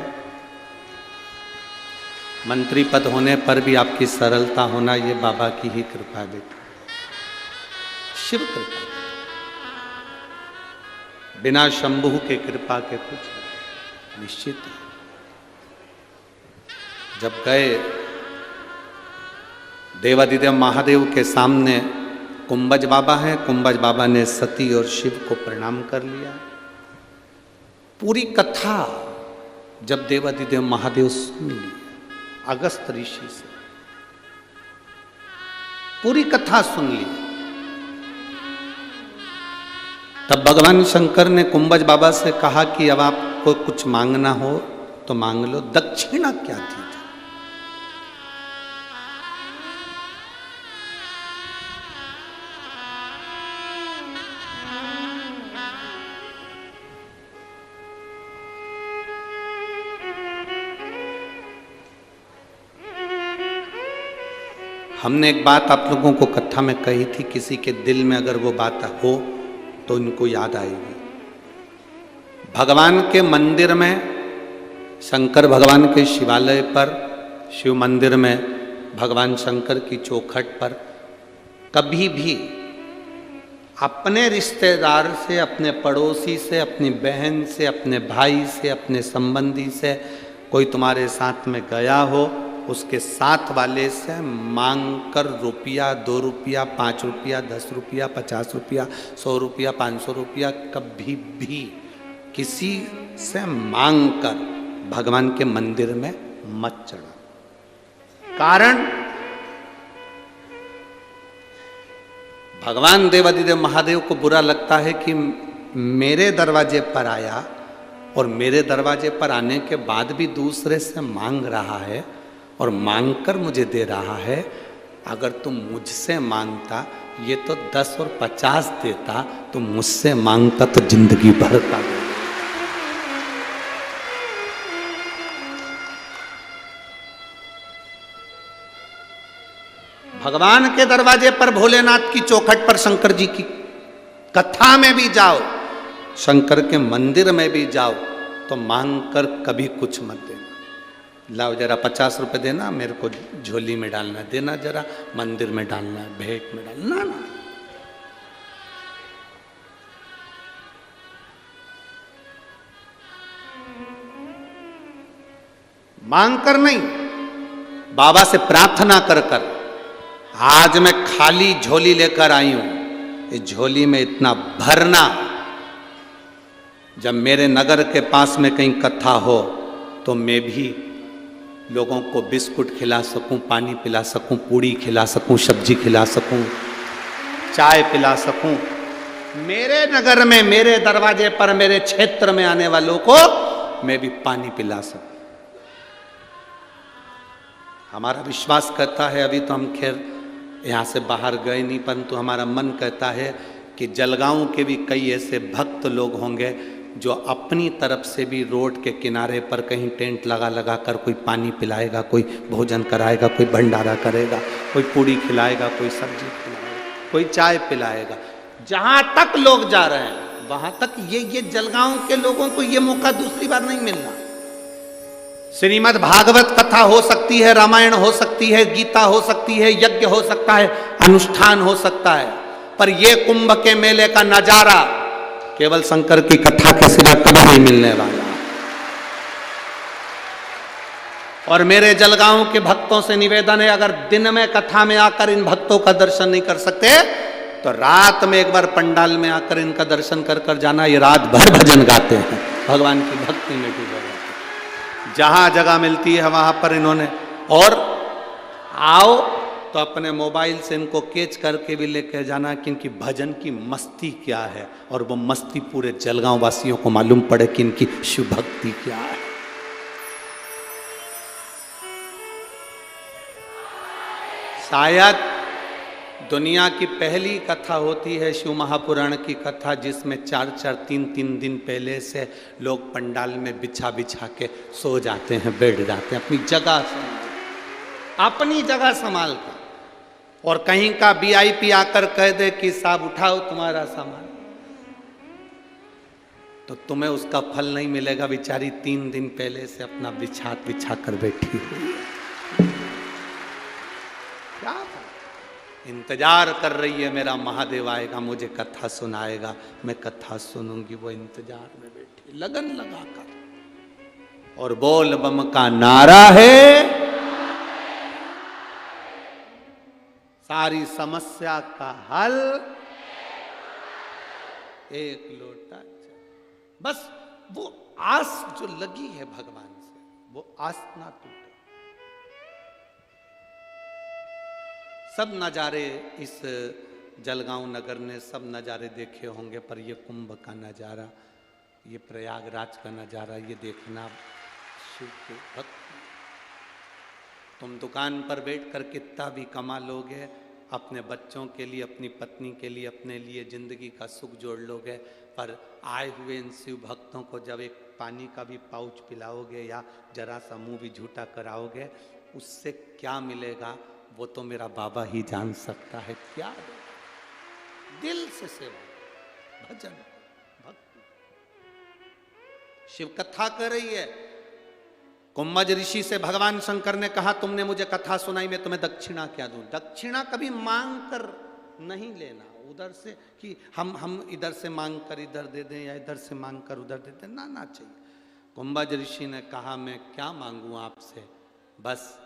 मंत्री पद होने पर भी आपकी सरलता होना, ये बाबा की ही कृपा बेटा, शिव कृपा। बिना शंभु के कृपा के कुछ निश्चित है। जब गए देवादिदेव महादेव के सामने कुंभज बाबा हैं, कुंभज बाबा ने सती और शिव को प्रणाम कर लिया। पूरी कथा जब देवादिदेव महादेव सुन ली अगस्त ऋषि से, पूरी कथा सुन ली, तब भगवान शंकर ने कुंभज बाबा से कहा कि अब आपको कुछ मांगना हो तो मांग लो। दक्षिणा क्या थी? हमने एक बात आप लोगों को कथा में कही थी, किसी के दिल में अगर वो बात हो तो इनको याद आएगी। भगवान के मंदिर में, शंकर भगवान के शिवालय पर, शिव मंदिर में भगवान शंकर की चौखट पर कभी भी अपने रिश्तेदार से, अपने पड़ोसी से, अपनी बहन से, अपने भाई से, अपने संबंधी से कोई तुम्हारे साथ में गया हो, उसके साथ वाले से मांग कर रुपया, 2 रुपया, 5 रुपया, 10 रुपया, 50 रुपया, 100 रुपया, 500 रुपया कभी भी किसी से मांग कर भगवान के मंदिर में मत चढ़ा। कारण भगवान देवादिदेव महादेव को बुरा लगता है कि मेरे दरवाजे पर आया और मेरे दरवाजे पर आने के बाद भी दूसरे से मांग रहा है और मांगकर मुझे दे रहा है। अगर तुम मुझसे मांगता ये तो 10 और 50 देता, तो मुझसे मांगता तो जिंदगी भर का देता। भगवान के दरवाजे पर, भोलेनाथ की चौखट पर, शंकर जी की कथा में भी जाओ, शंकर के मंदिर में भी जाओ, तो मांग कर कभी कुछ मत देना। लाओ जरा 50 रुपए देना, मेरे को झोली में डालना, देना जरा मंदिर में डालना, भेंट में डालना ना। मांग कर नहीं, बाबा से प्रार्थना कर कर। आज मैं खाली झोली लेकर आई हूं, इस झोली में इतना भरना, जब मेरे नगर के पास में कहीं कथा हो तो मैं भी लोगों को बिस्कुट खिला सकूं, पानी पिला सकूं, पूड़ी खिला सकूं, सब्जी खिला सकूं, चाय पिला सकूं। मेरे नगर में, मेरे दरवाजे पर, मेरे क्षेत्र में आने वालों को मैं भी पानी पिला सकूं। हमारा विश्वास कहता है, अभी तो हम खैर यहाँ से बाहर गए नहीं, परंतु हमारा मन कहता है कि जलगांव के भी कई ऐसे भक्त लोग होंगे जो अपनी तरफ से भी रोड के किनारे पर कहीं टेंट लगा लगा कर कोई पानी पिलाएगा, कोई भोजन कराएगा, कोई भंडारा करेगा, कोई पूड़ी खिलाएगा, कोई सब्जी खिलाएगा, कोई चाय पिलाएगा। जहाँ तक लोग जा रहे हैं वहाँ तक ये जलगांव के लोगों को ये मौका दूसरी बार नहीं मिलना। श्रीमद् भागवत कथा हो सकती है, रामायण हो सकती है, गीता हो सकती है, यज्ञ हो सकता है, अनुष्ठान हो सकता है, पर यह कुंभ के मेले का नजारा केवल शंकर की कथा के सिवा कभी नहीं मिलने वाला। और मेरे जलगांव के भक्तों से निवेदन है, अगर दिन में कथा में आकर इन भक्तों का दर्शन नहीं कर सकते तो रात में एक बार पंडाल में आकर इनका दर्शन कर कर जाना। ये रात भर भजन गाते हैं, भगवान की भक्ति में डूबे रहते हैं। जहां जगह मिलती है वहां पर इन्होंने, और आओ तो अपने मोबाइल से इनको कैच करके भी लेके जाना कि इनकी भजन की मस्ती क्या है, और वो मस्ती पूरे जलगांव वासियों को मालूम पड़े कि इनकी शिव भक्ति क्या है। शायद दुनिया की पहली कथा होती है शिव महापुराण की कथा, जिसमें 4-4, 3-3 दिन पहले से लोग पंडाल में बिछा बिछा के सो जाते हैं, बैठ जाते हैं, अपनी जगह संभाल कर। और कहीं का VIP आकर कह दे कि साहब उठाओ तुम्हारा सामान, तो तुम्हें उसका फल नहीं मिलेगा। बेचारी 3 दिन पहले से अपना बिछा कर बैठी हुई है। क्या इंतजार कर रही है, मेरा महादेव आएगा, मुझे कथा सुनाएगा, मैं कथा सुनूंगी। वो इंतजार में बैठी लगन लगाकर, और बोल बम का नारा है, सारी समस्या का हल एक लोटा चाय। बस वो आस जो लगी है भगवान से, वो आस ना टूटे। सब नज़ारे इस जलगांव नगर ने सब नज़ारे देखे होंगे, पर ये कुंभ का नज़ारा, ये प्रयागराज का नज़ारा, ये देखना शिव के भक्त। तुम दुकान पर बैठकर कितना भी कमा लोगे, अपने बच्चों के लिए, अपनी पत्नी के लिए, अपने लिए जिंदगी का सुख जोड़ लोगे, पर आए हुए इन शिव भक्तों को जब एक पानी का भी पाउच पिलाओगे या जरा सा मुंह भी झूठा कराओगे, उससे क्या मिलेगा वो तो मेरा बाबा ही जान सकता है। क्या दिल से सेवा, भजन, भक्ति। शिव कथा कर रही है। कुंभज ऋषि से भगवान शंकर ने कहा, तुमने मुझे कथा सुनाई, मैं तुम्हें दक्षिणा क्या दूं? दक्षिणा कभी मांग कर नहीं लेना, उधर से कि हम इधर से मांग कर इधर दे दें या इधर से मांग कर उधर दे दें, ना चाहिए। कुंभज ऋषि ने कहा, मैं क्या मांगूं आपसे, बस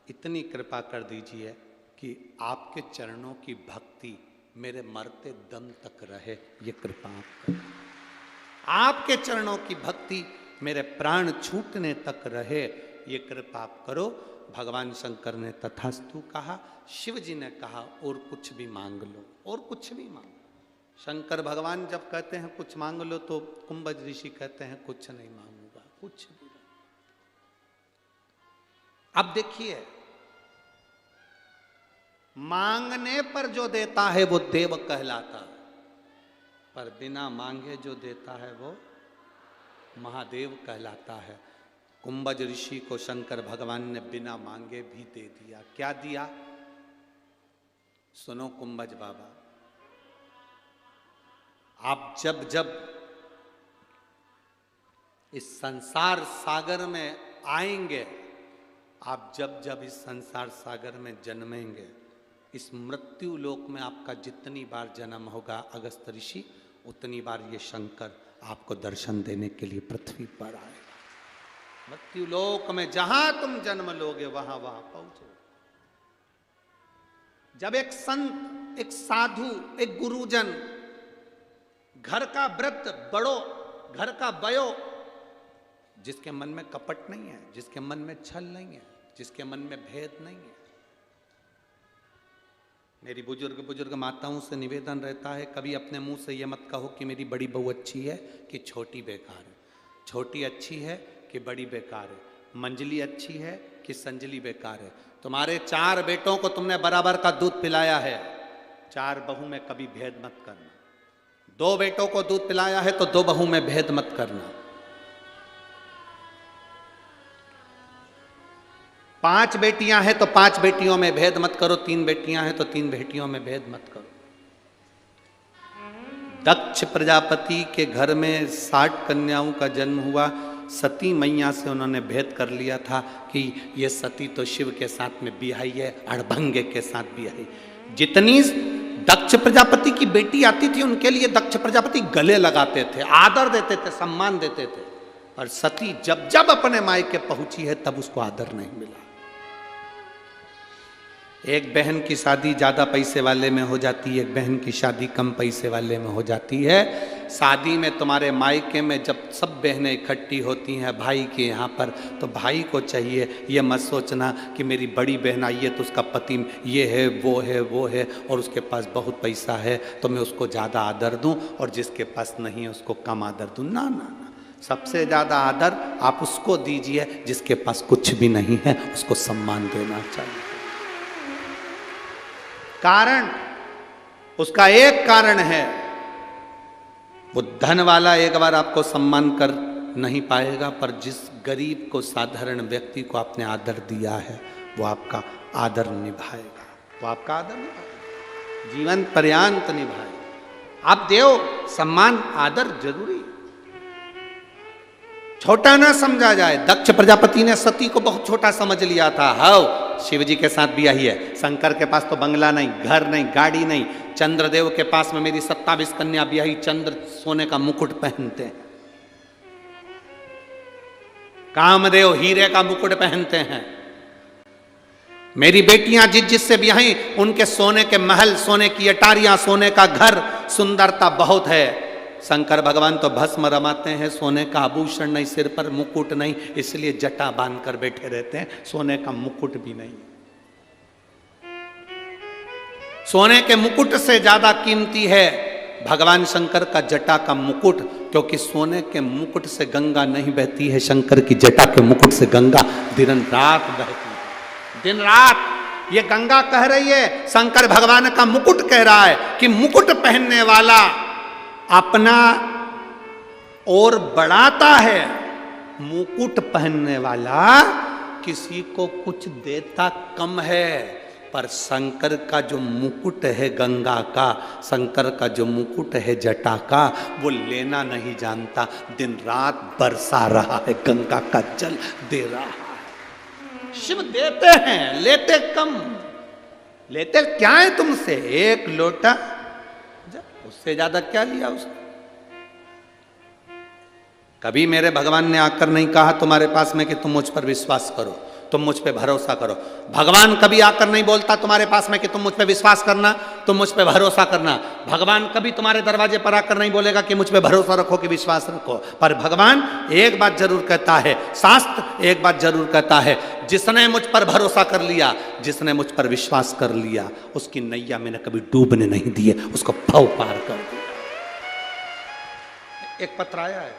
इतनी कृपा कर दीजिए कि आपके चरणों की भक्ति मेरे मरते दम तक रहे, ये कृपा आप करें। आपके चरणों की भक्ति मेरे प्राण छूटने तक रहे, ये कृपा आप करो। भगवान शंकर ने तथास्तु कहा। शिव जी ने कहा, और कुछ भी मांग लो, और कुछ भी मांगो। शंकर भगवान जब कहते हैं कुछ मांग लो, तो कुंभज ऋषि कहते हैं कुछ नहीं मांगूंगा, कुछ भी नहीं। अब देखिए, मांगने पर जो देता है वो देव कहलाता है, पर बिना मांगे जो देता है वो महादेव कहलाता है। कुंभज ऋषि को शंकर भगवान ने बिना मांगे भी दे दिया। क्या दिया? सुनो कुंभज बाबा, आप जब जब इस संसार सागर में आएंगे, आप जब जब इस संसार सागर में जन्मेंगे, इस मृत्यु लोक में आपका जितनी बार जन्म होगा अगस्त ऋषि, उतनी बार ये शंकर आपको दर्शन देने के लिए पृथ्वी पर आएगा। मृत्यु लोक में जहां तुम जन्म लोगे वहां पहुंचो। जब एक संत, एक साधु, एक गुरुजन, घर का वृद्ध, बड़ो, घर का बयो, जिसके मन में कपट नहीं है, जिसके मन में छल नहीं है, जिसके मन में भेद नहीं है, मेरी बुजुर्ग माताओं से निवेदन रहता है, कभी अपने मुंह से ये मत कहो कि मेरी बड़ी बहू अच्छी है कि छोटी बेकार है, छोटी अच्छी है कि बड़ी बेकार है, मंजली अच्छी है कि संजली बेकार है। तुम्हारे 4 बेटों को तुमने बराबर का दूध पिलाया है, 4 बहू में कभी भेद मत करना। 2 बेटों को दूध पिलाया है तो 2 बहू में भेद मत करना। 5 बेटियां हैं तो 5 बेटियों में भेद मत करो, 3 बेटियां हैं तो 3 बेटियों में भेद मत करो। दक्ष प्रजापति के घर में 60 कन्याओं का जन्म हुआ। सती मैया से उन्होंने भेद कर लिया था कि ये सती तो शिव के साथ में बिहाई है, अड़भंगे के साथ बिहाई। जितनी दक्ष प्रजापति की बेटी आती थी उनके लिए दक्ष प्रजापति गले लगाते थे, आदर देते थे, सम्मान देते थे। और सती जब जब अपने मायके पहुंची है तब उसको आदर नहीं मिला। एक बहन की शादी ज्यादा पैसे वाले में हो जाती है, एक बहन की शादी कम पैसे वाले में हो जाती है। शादी में तुम्हारे मायके में जब सब बहनें इकट्ठी होती हैं भाई के यहाँ पर, तो भाई को चाहिए ये मत सोचना कि मेरी बड़ी बहन आई है तो उसका पति ये है वो है और उसके पास बहुत पैसा है तो मैं उसको ज़्यादा आदर दूं, और जिसके पास नहीं है उसको कम आदर दूं। ना ना ना, सबसे ज़्यादा आदर आप उसको दीजिए जिसके पास कुछ भी नहीं है, उसको सम्मान देना चाहिए। कारण, उसका एक कारण है, वो धन वाला एक बार आपको सम्मान कर नहीं पाएगा, पर जिस गरीब को, साधारण व्यक्ति को आपने आदर दिया है वो आपका आदर निभाएगा, वो आपका आदर निभाएगा, जीवन पर्यंत निभाएगा। आप देव सम्मान आदर जरूरी, छोटा ना समझा जाए। दक्ष प्रजापति ने सती को बहुत छोटा समझ लिया था। हाँ, शिव जी के साथ भी यही है। शंकर के पास तो बंगला नहीं, घर नहीं, गाड़ी नहीं। चंद्रदेव के पास में मेरी 27 कन्या ब्याही, चंद्र सोने का मुकुट पहनते हैं। कामदेव हीरे का मुकुट पहनते हैं। मेरी बेटियां जिससे ब्याही, उनके सोने के महल, सोने की अटारियां, सोने का घर, सुंदरता बहुत है। शंकर भगवान तो भस्म रमाते हैं, सोने का आभूषण नहीं, सिर पर मुकुट नहीं, इसलिए जटा बांध कर बैठे रहते हैं, सोने का मुकुट भी नहीं। सोने के मुकुट से ज्यादा कीमती है भगवान शंकर का जटा का मुकुट, क्योंकि सोने के मुकुट से गंगा नहीं बहती है, शंकर की जटा के मुकुट से गंगा दिन रात बहती है। दिन रात ये गंगा कह रही है, शंकर भगवान का मुकुट कह रहा है कि मुकुट पहनने वाला अपना और बढ़ाता है, मुकुट पहनने वाला किसी को कुछ देता कम है। पर शंकर का जो मुकुट है गंगा का, शंकर का जो मुकुट है जटा का, वो लेना नहीं जानता, दिन रात बरसा रहा है, गंगा का जल दे रहा है। शिव देते हैं, लेते कम। लेते क्या है तुमसे? एक लोटा, उससे ज्यादा क्या लिया उसने? कभी मेरे भगवान ने आकर नहीं कहा तुम्हारे पास में कि तुम मुझ पर विश्वास करो, तुम मुझ पे भरोसा करो। भगवान कभी आकर नहीं बोलता तुम्हारे पास में कि तुम मुझ पे विश्वास करना, तुम मुझ पे भरोसा करना। भगवान कभी तुम्हारे दरवाजे पर आकर नहीं बोलेगा कि मुझ पे भरोसा रखो, कि विश्वास रखो। पर भगवान एक बात जरूर कहता है, शास्त्र एक बात जरूर कहता है, जिसने मुझ पर भरोसा कर लिया, जिसने मुझ पर विश्वास कर लिया, उसकी नैया मैंने कभी डूबने नहीं दी है, उसको भव पार कर दिया। एक पत्र आया है,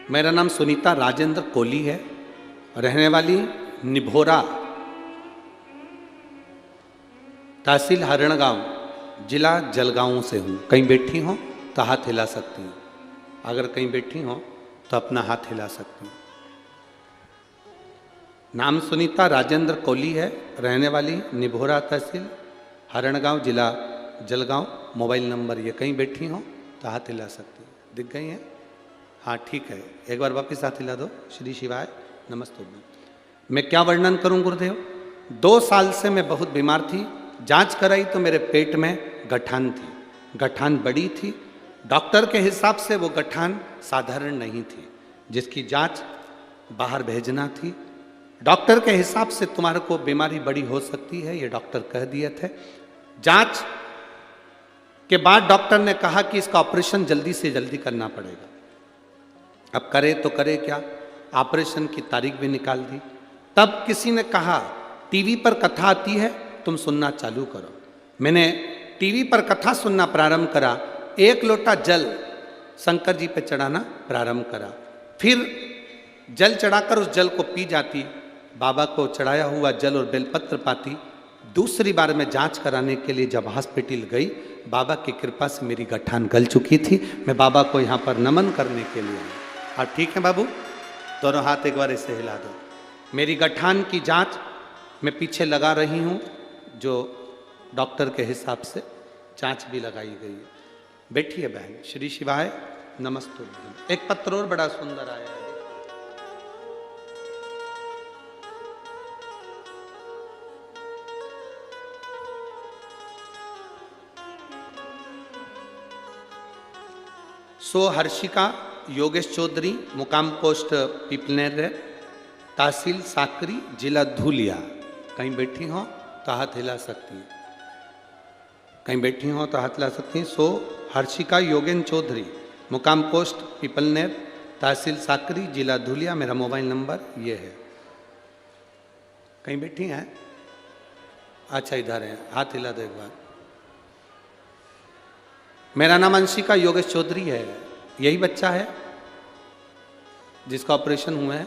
मेरा नाम सुनीता राजेंद्र कोली है, रहने वाली निभोरा, तहसील हरणगांव, जिला जलगांव से हूँ। कहीं बैठी हो तो हाथ हिला सकती हूँ, अगर कहीं बैठी हो तो अपना हाथ हिला सकती हूँ। नाम सुनीता राजेंद्र कोली है, रहने वाली निभोरा, तहसील हरणगांव, जिला जलगांव। मोबाइल नंबर ये, कहीं बैठी हो तो हाथ हिला सकती हूँ। दिख गई है? हाँ ठीक है, एक बार वापस हाथ हिला दो। श्री शिवाय नमस्ते। मैं क्या वर्णन करूं गुरुदेव? 2 साल से मैं बहुत बीमार थी। जांच कराई तो मेरे पेट में गठान थी, गठान बड़ी थी। डॉक्टर के हिसाब से वो गठान साधारण नहीं थी, जिसकी जांच बाहर भेजना थी। डॉक्टर के हिसाब से तुम्हारे को बीमारी बड़ी हो सकती है, ये डॉक्टर कह दिए थे। जांच के बाद डॉक्टर ने कहा कि इसका ऑपरेशन जल्दी से जल्दी करना पड़ेगा। अब करे तो करे क्या, ऑपरेशन की तारीख भी निकाल दी। तब किसी ने कहा टीवी पर कथा आती है, तुम सुनना चालू करो। मैंने टीवी पर कथा सुनना प्रारंभ करा। 1 लोटा जल शंकर जी पे चढ़ाना प्रारंभ करा। फिर जल चढ़ाकर उस जल को पी जाती, बाबा को चढ़ाया हुआ जल और बेलपत्र पाती। दूसरी बार मैं जांच कराने के लिए जब हॉस्पिटल गई, बाबा की कृपा से मेरी गठान गल चुकी थी। मैं बाबा को यहाँ पर नमन करने के लिए आई। हाँ ठीक है बाबू, दोनों हाथ एक बार ऐसे हिला दो। मेरी गठान की जांच मैं पीछे लगा रही हूँ, जो डॉक्टर के हिसाब से जांच भी लगाई गई है। बैठिए बहन। श्री शिवाय नमस्ते। एक पत्र और बड़ा सुंदर आया है। सो हर्षिका योगेश चौधरी, मुकाम पोस्ट पीपलनेर, तहसील साकरी, जिला धुलिया। कहीं बैठी हो तो हाथ हिला सकती हैं, कहीं बैठी हो तो हाथ हिला सकती हैं। सो हर्षिका योगेश चौधरी, मुकाम पोस्ट पीपलनेर, तहसील साकरी, जिला धुलिया। मेरा मोबाइल नंबर ये है। कहीं बैठी हैं? अच्छा इधर है, हाथ हिला दो एक बार। मेरा नाम अंशिका योगेश चौधरी है। यही बच्चा है जिसका ऑपरेशन हुआ है,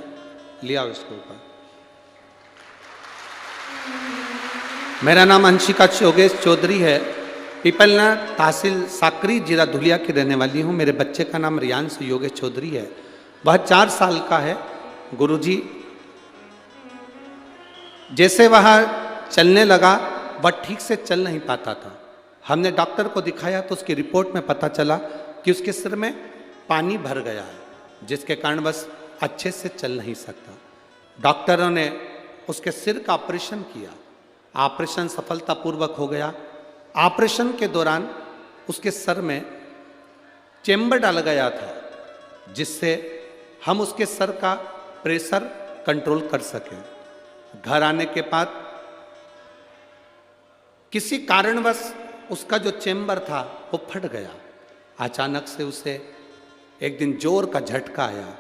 लिया उसके ऊपर। मेरा नाम अंशिका योगेश चौधरी है, पीपलना तहसील साकरी जिला धुलिया की रहने वाली हूँ। मेरे बच्चे का नाम रियांश योगेश चौधरी है। वह 4 साल का है। गुरुजी जैसे वह चलने लगा, वह ठीक से चल नहीं पाता था। हमने डॉक्टर को दिखाया तो उसकी रिपोर्ट में पता चला कि उसके सिर में पानी भर गया है, जिसके कारण बस अच्छे से चल नहीं सकता। डॉक्टरों ने उसके सिर का ऑपरेशन किया। ऑपरेशन सफलतापूर्वक हो गया। ऑपरेशन के दौरान उसके सर में चेम्बर डाला गया था, जिससे हम उसके सर का प्रेशर कंट्रोल कर सकें। घर आने के बाद किसी कारणवश उसका जो चेम्बर था वो फट गया। अचानक से उसे एक दिन जोर का झटका आया,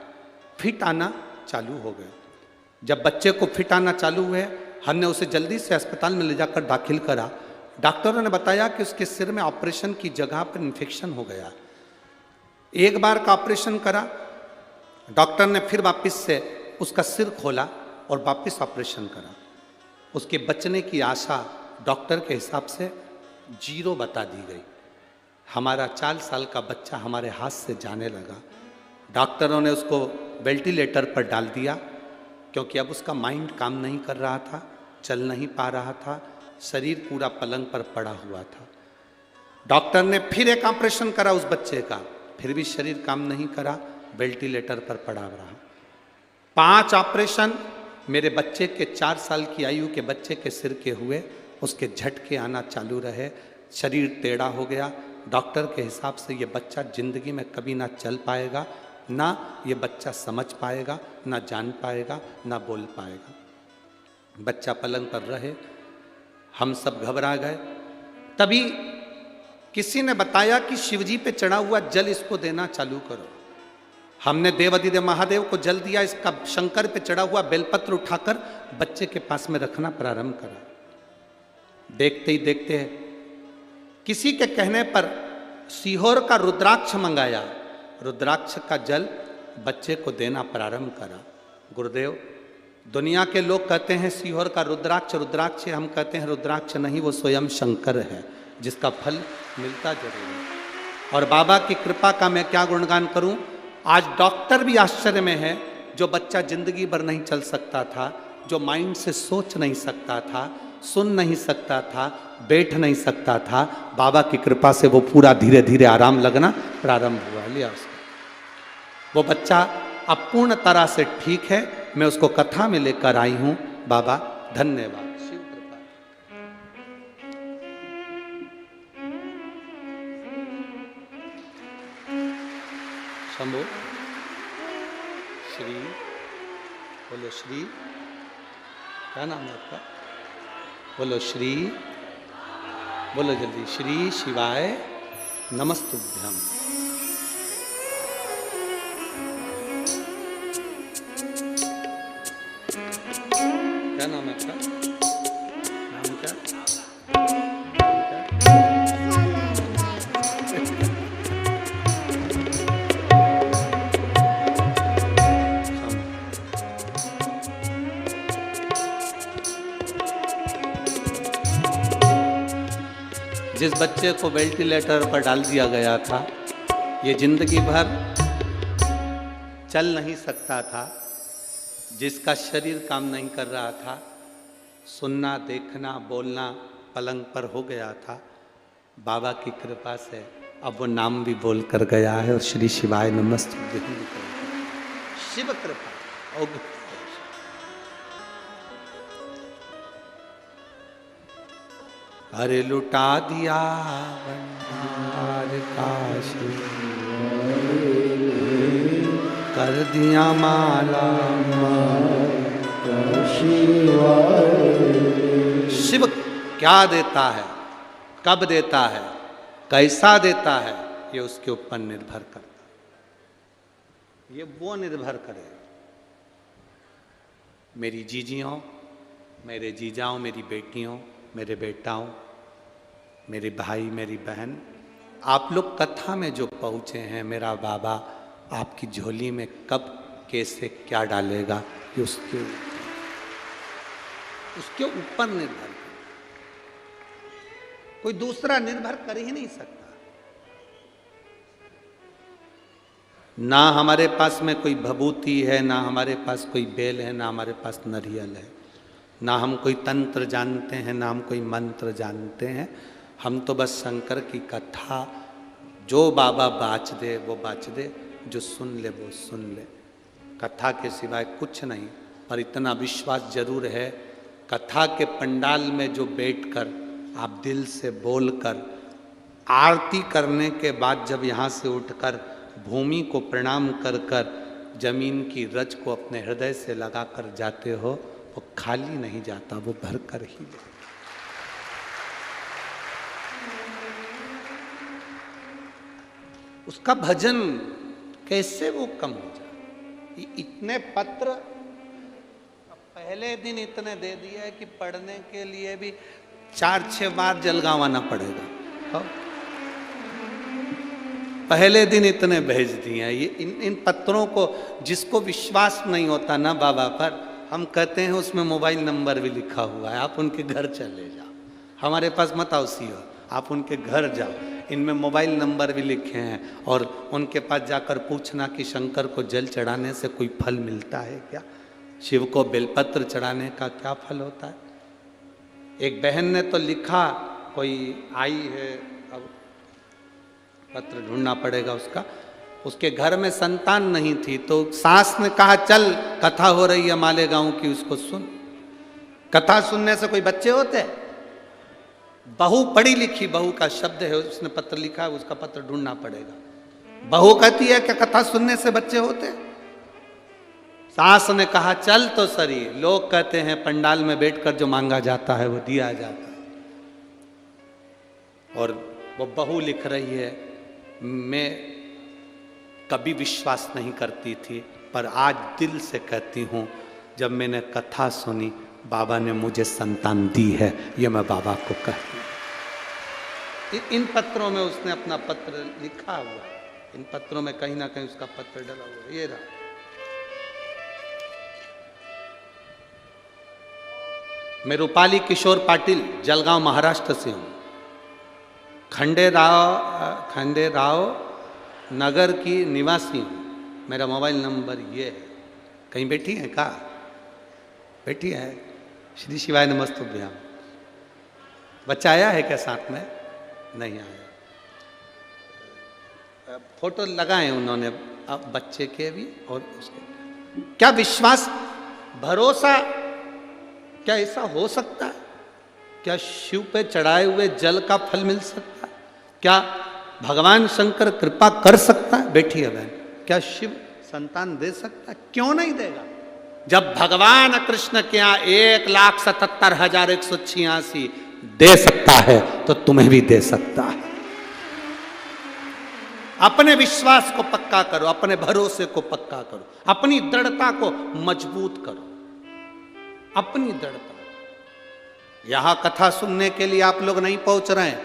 फिट आना चालू हो गया। जब बच्चे को फिट आना चालू हुए, हमने उसे जल्दी से अस्पताल में ले जाकर दाखिल करा। डॉक्टरों ने बताया कि उसके सिर में ऑपरेशन की जगह पर इन्फेक्शन हो गया। एक बार का ऑपरेशन करा, डॉक्टर ने फिर वापस से उसका सिर खोला और वापस ऑपरेशन करा। उसके बचने की आशा डॉक्टर के हिसाब से 0 बता दी गई। हमारा 4 साल का बच्चा हमारे हाथ से जाने लगा। डॉक्टरों ने उसको वेंटिलेटर पर डाल दिया, क्योंकि अब उसका माइंड काम नहीं कर रहा था, चल नहीं पा रहा था, शरीर पूरा पलंग पर पड़ा हुआ था। डॉक्टर ने फिर एक ऑपरेशन करा उस बच्चे का, फिर भी शरीर काम नहीं करा, वेंटिलेटर पर पड़ा रहा। 5 ऑपरेशन मेरे बच्चे के 4 साल की आयु के बच्चे के सिर के हुए। उसके झटके आना चालू रहे, शरीर टेढ़ा हो गया। डॉक्टर के हिसाब से ये बच्चा जिंदगी में कभी ना चल पाएगा, ना ये बच्चा समझ पाएगा, ना जान पाएगा, ना बोल पाएगा। बच्चा पलंग पर रहे। हम सब घबरा गए। तभी किसी ने बताया कि शिवजी पे चढ़ा हुआ जल इसको देना चालू करो। हमने देवाधिदेव महादेव को जल दिया। इसका शंकर पे चढ़ा हुआ बेलपत्र उठाकर बच्चे के पास में रखना प्रारंभ करा। देखते ही देखते किसी के कहने पर सीहोर का रुद्राक्ष मंगाया। रुद्राक्ष का जल बच्चे को देना प्रारंभ करा। गुरुदेव, दुनिया के लोग कहते हैं सीहोर का रुद्राक्ष रुद्राक्ष, हम कहते हैं रुद्राक्ष नहीं, वो स्वयं शंकर है, जिसका फल मिलता जरूर है। और बाबा की कृपा का मैं क्या गुणगान करूं। आज डॉक्टर भी आश्चर्य में है। जो बच्चा जिंदगी भर नहीं चल सकता था, जो माइंड से सोच नहीं सकता था, सुन नहीं सकता था, बैठ नहीं सकता था, बाबा की कृपा से वो पूरा धीरे धीरे आराम लगना प्रारंभ हुआ। लिया उसको। वो बच्चा अब पूर्ण तरह से ठीक है। मैं उसको कथा में लेकर आई हूं। बाबा धन्यवाद। शिव कृपा। शंभो श्री, बोलो श्री, क्या नाम है आपका? बोलो श्री, बोलो जल्दी, श्री शिवाय नमस्तुभ्यम। क्या नाम है आपका? नाम क्या? जिस बच्चे को वेंटिलेटर पर डाल दिया गया था, ये जिंदगी भर चल नहीं सकता था, जिसका शरीर काम नहीं कर रहा था, सुनना, देखना, बोलना पलंग पर हो गया था, बाबा की कृपा से अब वो नाम भी बोल कर गया है और श्री शिवाय नमस्तुभ्यम। शिव कृपा। अरे लुटा दिया भंडार काश, कर दिया माला शिव क्या देता है, कब देता है, कैसा देता है, ये उसके ऊपर निर्भर करता है। ये वो निर्भर करे। मेरी जीजियों, मेरे जीजाओं, मेरी बेटियों, मेरे बेटाओं, मेरे भाई, मेरी बहन, आप लोग कथा में जो पहुँचे हैं, मेरा बाबा आपकी झोली में कब कैसे क्या डालेगा, ये उसके ऊपर निर्भर है। कोई दूसरा निर्भर कर ही नहीं सकता। ना हमारे पास में कोई भभूति है, ना हमारे पास कोई बेल है, ना हमारे पास नारियल है, ना हम कोई तंत्र जानते हैं, ना हम कोई मंत्र जानते हैं। हम तो बस शंकर की कथा जो बाबा बाच दे वो बाच दे, जो सुन ले वो सुन ले। कथा के सिवाय कुछ नहीं। पर इतना विश्वास जरूर है, कथा के पंडाल में जो बैठकर आप दिल से बोलकर आरती करने के बाद जब यहाँ से उठकर भूमि को प्रणाम कर कर जमीन की रज को अपने हृदय से लगाकर जाते हो, वो खाली नहीं जाता, वो भर कर ही ले। उसका भजन कैसे वो कम हो जाए। इतने पत्र पहले दिन इतने दे दिए है कि पढ़ने के लिए भी 4-6 बार जलगांव आना पड़ेगा। पहले दिन इतने भेज दिए हैं। ये इन पत्रों को जिसको विश्वास नहीं होता ना बाबा पर, हम कहते हैं उसमें मोबाइल नंबर भी लिखा हुआ है, आप उनके घर चले जाओ, हमारे पास मत आओ सीओ, आप उनके घर जाओ, इनमें मोबाइल नंबर भी लिखे हैं। और उनके पास जाकर पूछना कि शंकर को जल चढ़ाने से कोई फल मिलता है क्या, शिव को बेलपत्र चढ़ाने का क्या फल होता है। एक बहन ने तो लिखा, कोई आई है, अब पत्र ढूंढना पड़ेगा उसका, उसके घर में संतान नहीं थी, तो सास ने कहा चल कथा हो रही है मालेगांव की, उसको सुन। कथा सुनने से कोई बच्चे होते हैं? बहू पढ़ी लिखी बहू का शब्द है, उसने पत्र लिखा है, उसका पत्र ढूंढना पड़ेगा। बहू कहती है कि कथा सुनने से बच्चे होते हैं? सास ने कहा चल तो सही। लोग कहते हैं पंडाल में बैठकर जो मांगा जाता है वो दिया जाता है। और वो बहू लिख रही है, मैं कभी विश्वास नहीं करती थी, पर आज दिल से कहती हूँ, जब मैंने कथा सुनी बाबा ने मुझे संतान दी है, ये मैं बाबा को कहती हूँ। इन पत्रों में उसने अपना पत्र लिखा हुआ है, इन पत्रों में कहीं ना कहीं उसका पत्र डला हुआ है। ये रहा। मैं रूपाली किशोर पाटिल जलगांव महाराष्ट्र से हूँ। खंडेराव नगर की निवासी हूँ। मेरा मोबाइल नंबर ये है। कहीं बैठी है का? बैठी है। श्री शिवाय नमस्तुभ्याम। बच्चा आया है क्या साथ में? नहीं आया। फोटो लगाए उन्होंने अब बच्चे के भी और उसके। क्या विश्वास, भरोसा, क्या ऐसा हो सकता है? क्या शिव पे चढ़ाए हुए जल का फल मिल सकता है? क्या भगवान शंकर कृपा कर सकता है? बैठी है बहन। क्या शिव संतान दे सकता है? क्यों नहीं देगा? जब भगवान कृष्ण के यहाँ 1,77,186 दे सकता है तो तुम्हें भी दे सकता है। अपने विश्वास को पक्का करो, अपने भरोसे को पक्का करो, अपनी दृढ़ता को मजबूत करो, अपनी दृढ़ता। यहां कथा सुनने के लिए आप लोग नहीं पहुंच रहे हैं,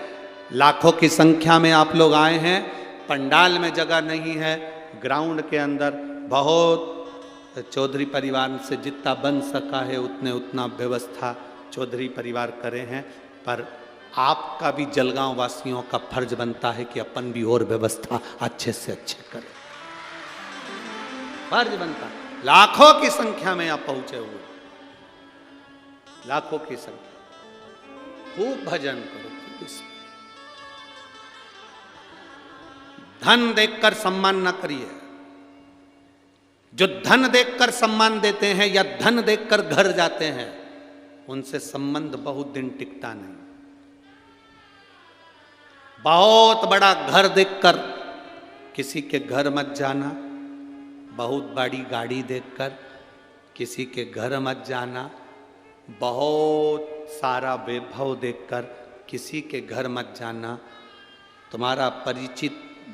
लाखों की संख्या में आप लोग आए हैं। पंडाल में जगह नहीं है, ग्राउंड के अंदर बहुत चौधरी परिवार से जितना बन सका है उतना व्यवस्था चौधरी परिवार करे हैं। पर आपका भी जलगांव वासियों का फर्ज बनता है कि अपन भी और व्यवस्था अच्छे से अच्छे करें। फर्ज बनता है। लाखों की संख्या में आप पहुंचे हुए, लाखों की संख्या। खूब भजन करो। धन देखकर सम्मान न करिए। जो धन देखकर सम्मान देते हैं या धन देखकर घर जाते हैं, उनसे संबंध बहुत दिन टिकता नहीं। बहुत बड़ा घर देखकर किसी के घर मत जाना, बहुत बड़ी गाड़ी देखकर किसी के घर मत जाना, बहुत सारा वैभव देखकर किसी के घर मत जाना। तुम्हारा परिचित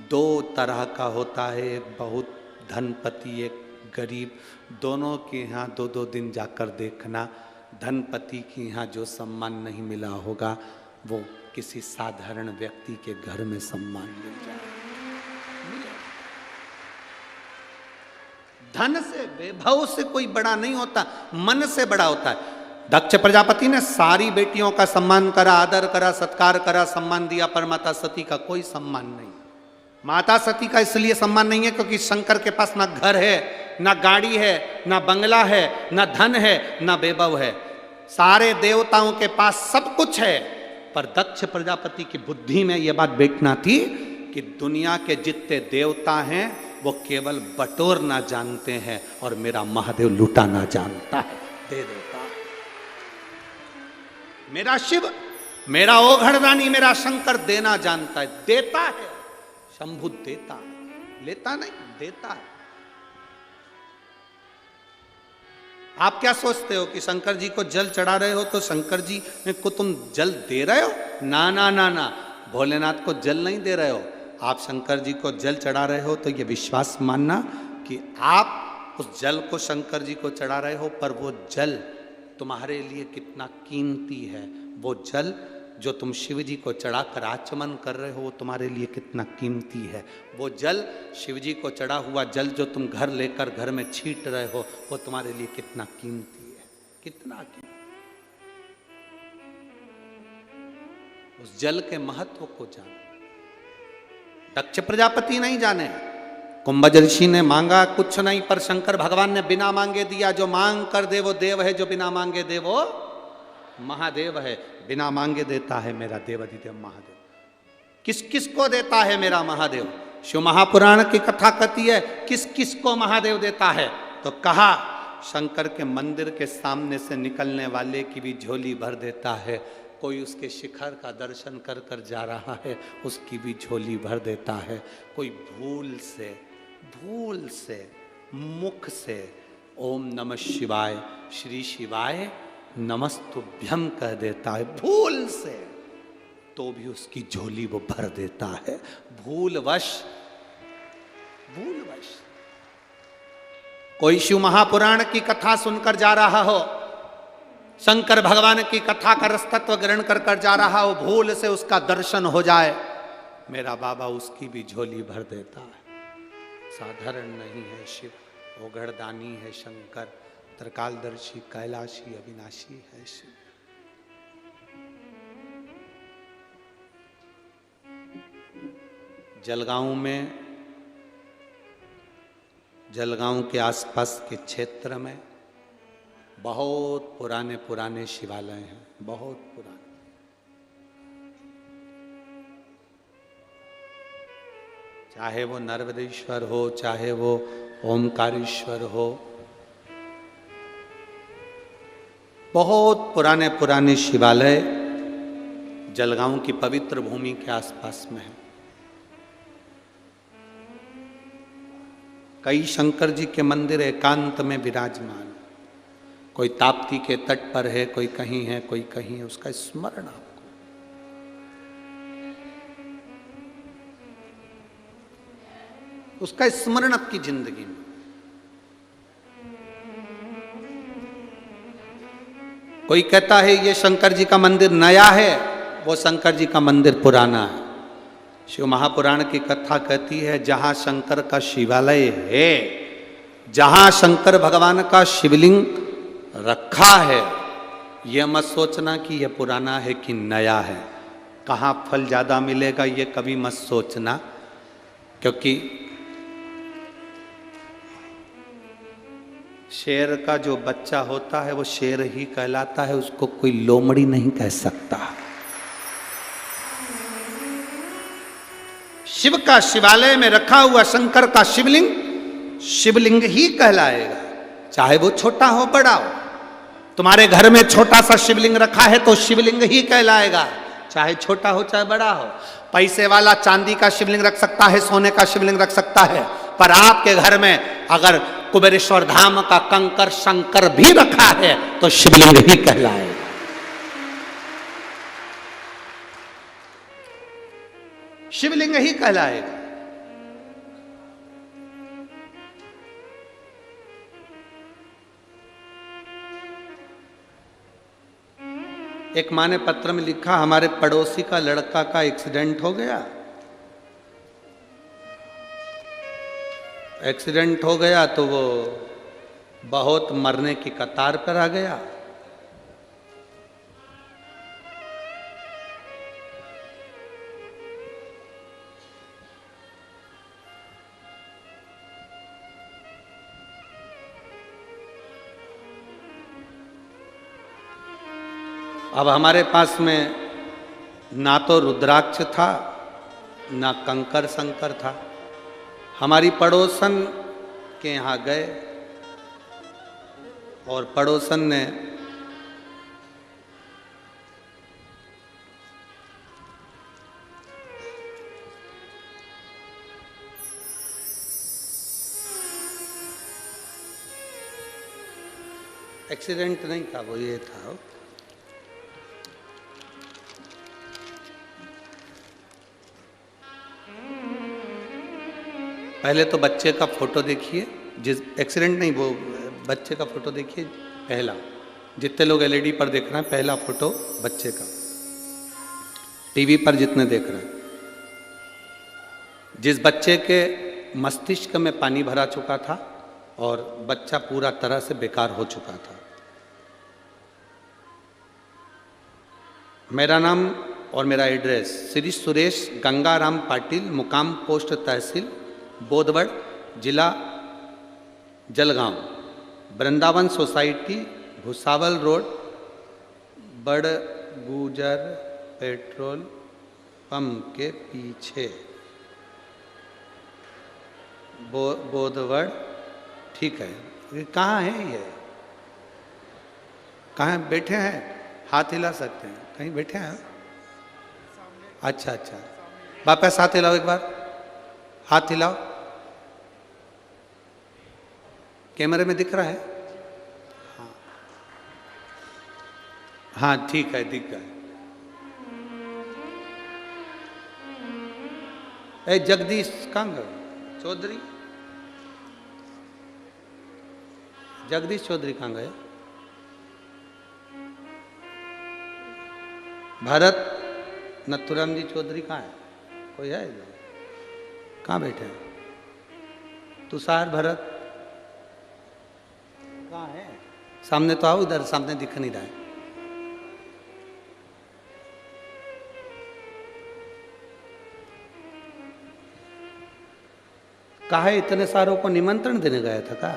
दो तरह का होता है, एक बहुत धनपति एक गरीब। दोनों के यहाँ 2-2 दिन जाकर देखना। धनपति के यहाँ जो सम्मान नहीं मिला होगा वो किसी साधारण व्यक्ति के घर में सम्मान मिल जाए। धन से वैभव से कोई बड़ा नहीं होता, मन से बड़ा होता है। दक्ष प्रजापति ने सारी बेटियों का सम्मान करा, आदर करा, सत्कार करा, सम्मान दिया, पर माता सती का कोई सम्मान नहीं। माता सती का इसलिए सम्मान नहीं है क्योंकि शंकर के पास ना घर है, ना गाड़ी है, ना बंगला है, ना धन है, ना वैभव है। सारे देवताओं के पास सब कुछ है, पर दक्ष प्रजापति की बुद्धि में यह बात बैठना थी कि दुनिया के जितने देवता हैं वो केवल बटोरना जानते हैं और मेरा महादेव लुटाना जानता है, दे देता है। मेरा शिव, मेरा ओघड़दानी, मेरा शंकर देना जानता है, देता है। शंभु देता है, लेता नहीं, देता है। आप क्या सोचते हो कि शंकर जी को जल चढ़ा रहे हो तो शंकर जी को तुम जल दे रहे हो? ना ना ना ना, भोलेनाथ को जल नहीं दे रहे हो। आप शंकर जी को जल चढ़ा रहे हो तो ये विश्वास मानना कि आप उस जल को शंकर जी को चढ़ा रहे हो, पर वो जल तुम्हारे लिए कितना कीमती है। वो जल जो तुम शिव जी को चढ़ाकर आचमन कर रहे हो वो तुम्हारे लिए कितना कीमती है। वो जल, शिव जी को चढ़ा हुआ जल जो तुम घर लेकर घर में छींट रहे हो वो तुम्हारे लिए कितना कीमती है, कितना कीमती। उस जल के महत्व को जानो। दक्ष प्रजापति नहीं जाने, कुंभज ऋषि ने मांगा कुछ नहीं, पर शंकर भगवान ने बिना मांगे दिया। जो मांग कर दे वो देव है, जो बिना मांगे दे वो महादेव है। बिना मांगे देता है मेरा देवाधिदेव महादेव। किस किस को देता है मेरा महादेव? शिव महापुराण की कथा कहती है किस किस को महादेव देता है, तो कहा शंकर के मंदिर के सामने से निकलने वाले की भी झोली भर देता है। कोई उसके शिखर का दर्शन कर कर जा रहा है, उसकी भी झोली भर देता है। कोई भूल से मुख से ओम नमः शिवाय, श्री शिवाय नमस्तुभ्यम कह देता है, भूल से, तो भी उसकी झोली वो भर देता है। भूलवश कोई शिव महापुराण की कथा सुनकर जा रहा हो, शंकर भगवान की कथा का रसतत्व ग्रहण कर कर जा रहा हो, भूल से उसका दर्शन हो जाए, मेरा बाबा उसकी भी झोली भर देता है। साधारण नहीं है शिव, ओघड़दानी है शंकर, त्रिकालदर्शी, कैलाशी, अविनाशी है शिव। जलगांव के आसपास के क्षेत्र में बहुत पुराने पुराने शिवालय हैं, बहुत पुराने। चाहे वो नर्मदेश्वर हो, चाहे वो ओमकारेश्वर हो, बहुत पुराने पुराने शिवालय जलगांव की पवित्र भूमि के आसपास में है। कई शंकर जी के मंदिर एकांत में विराजमान, कोई ताप्ती के तट पर है, कोई कहीं है, कोई कहीं है। उसका स्मरण आपको, उसका स्मरण आपकी जिंदगी में। कोई कहता है ये शंकर जी का मंदिर नया है, वो शंकर जी का मंदिर पुराना है। शिव महापुराण की कथा कहती है जहां शंकर का शिवालय है, जहां शंकर भगवान का शिवलिंग रखा है, यह मत सोचना कि यह पुराना है कि नया है। कहाँ फल ज्यादा मिलेगा ये कभी मत सोचना, क्योंकि शेर का जो बच्चा होता है वो शेर ही कहलाता है, उसको कोई लोमड़ी नहीं कह सकता। शिव का शिवालय में रखा हुआ शंकर का शिवलिंग शिवलिंग ही कहलाएगा, चाहे वो छोटा हो बड़ा हो। तुम्हारे घर में छोटा सा शिवलिंग रखा है तो शिवलिंग ही कहलाएगा, चाहे छोटा हो चाहे बड़ा हो। पैसे वाला चांदी का शिवलिंग रख सकता है, सोने का शिवलिंग रख सकता है, पर आपके घर में अगर कुबेरेश्वर धाम का कंकर शंकर भी रखा है तो शिवलिंग ही कहलाएगा। शिवलिंग ही कहलाएगा। एक माँ ने पत्र में लिखा, हमारे पड़ोसी का लड़का का एक्सीडेंट हो गया। एक्सीडेंट हो गया तो वो बहुत मरने की कतार पर आ गया। अब हमारे पास में ना तो रुद्राक्ष था ना कंकर संकर था। हमारी पड़ोसन के यहाँ गए और पड़ोसन ने एक्सीडेंट नहीं था, वो ये था। पहले तो बच्चे का फोटो देखिए, जिस एक्सीडेंट नहीं, वो बच्चे का फोटो देखिए पहला। जितने लोग एलईडी पर देख रहे हैं, पहला फोटो बच्चे का। टीवी पर जितने देख रहे हैं, जिस बच्चे के मस्तिष्क में पानी भरा चुका था और बच्चा पूरा तरह से बेकार हो चुका था। मेरा नाम और मेरा एड्रेस श्री सुरेश गंगाराम पाटिल, मुकाम पोस्ट तहसील बोधवड़, जिला जलगांव, वृंदावन सोसाइटी, भुसावल रोड, बड़ गुजर पेट्रोल पंप के पीछे, बोधवड़। ठीक है, ये कहाँ है? ये कहाँ बैठे हैं? हाथ हिला सकते हैं, कहीं बैठे हैं? अच्छा अच्छा, वापस हाथ हिलाओ, एक बार हाथ हिलाओ। कैमरे में दिख रहा है? हाँ हाँ, ठीक है, दिख गए। ए जगदीश कहाँ गए? चौधरी, जगदीश चौधरी कहाँ गए? भरत नथुराम जी चौधरी कहाँ है? कोई है इधर? कहाँ बैठे हैं? तुषार भरत कहाँ है? सामने तो आओ, इधर सामने दिख नहीं रहा है। कहा है इतने सारों को निमंत्रण देने गया था का?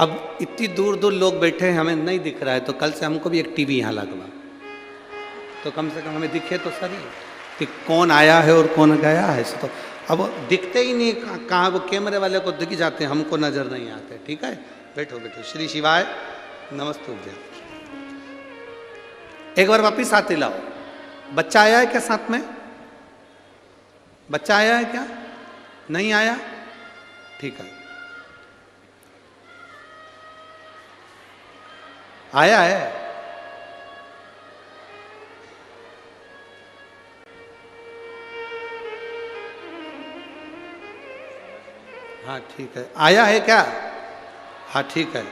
अब इतनी दूर दूर लोग बैठे हैं, हमें नहीं दिख रहा है, तो कल से हमको भी एक टीवी यहाँ लगवा, तो कम से कम हमें दिखे तो सही कि कौन आया है और कौन गया है। तो अब दिखते ही नहीं, कहाँ वो कैमरे वाले को दिख जाते हैं, हमको नजर नहीं आते। ठीक है, बैठो बैठो। श्री शिवाय नमस्तुभ्यं। एक बार वापिस हाथ हिलाओ। बच्चा आया है क्या साथ में? बच्चा आया है क्या? नहीं आया? ठीक है, आया है। हाँ ठीक है, आया है क्या? हाँ ठीक है।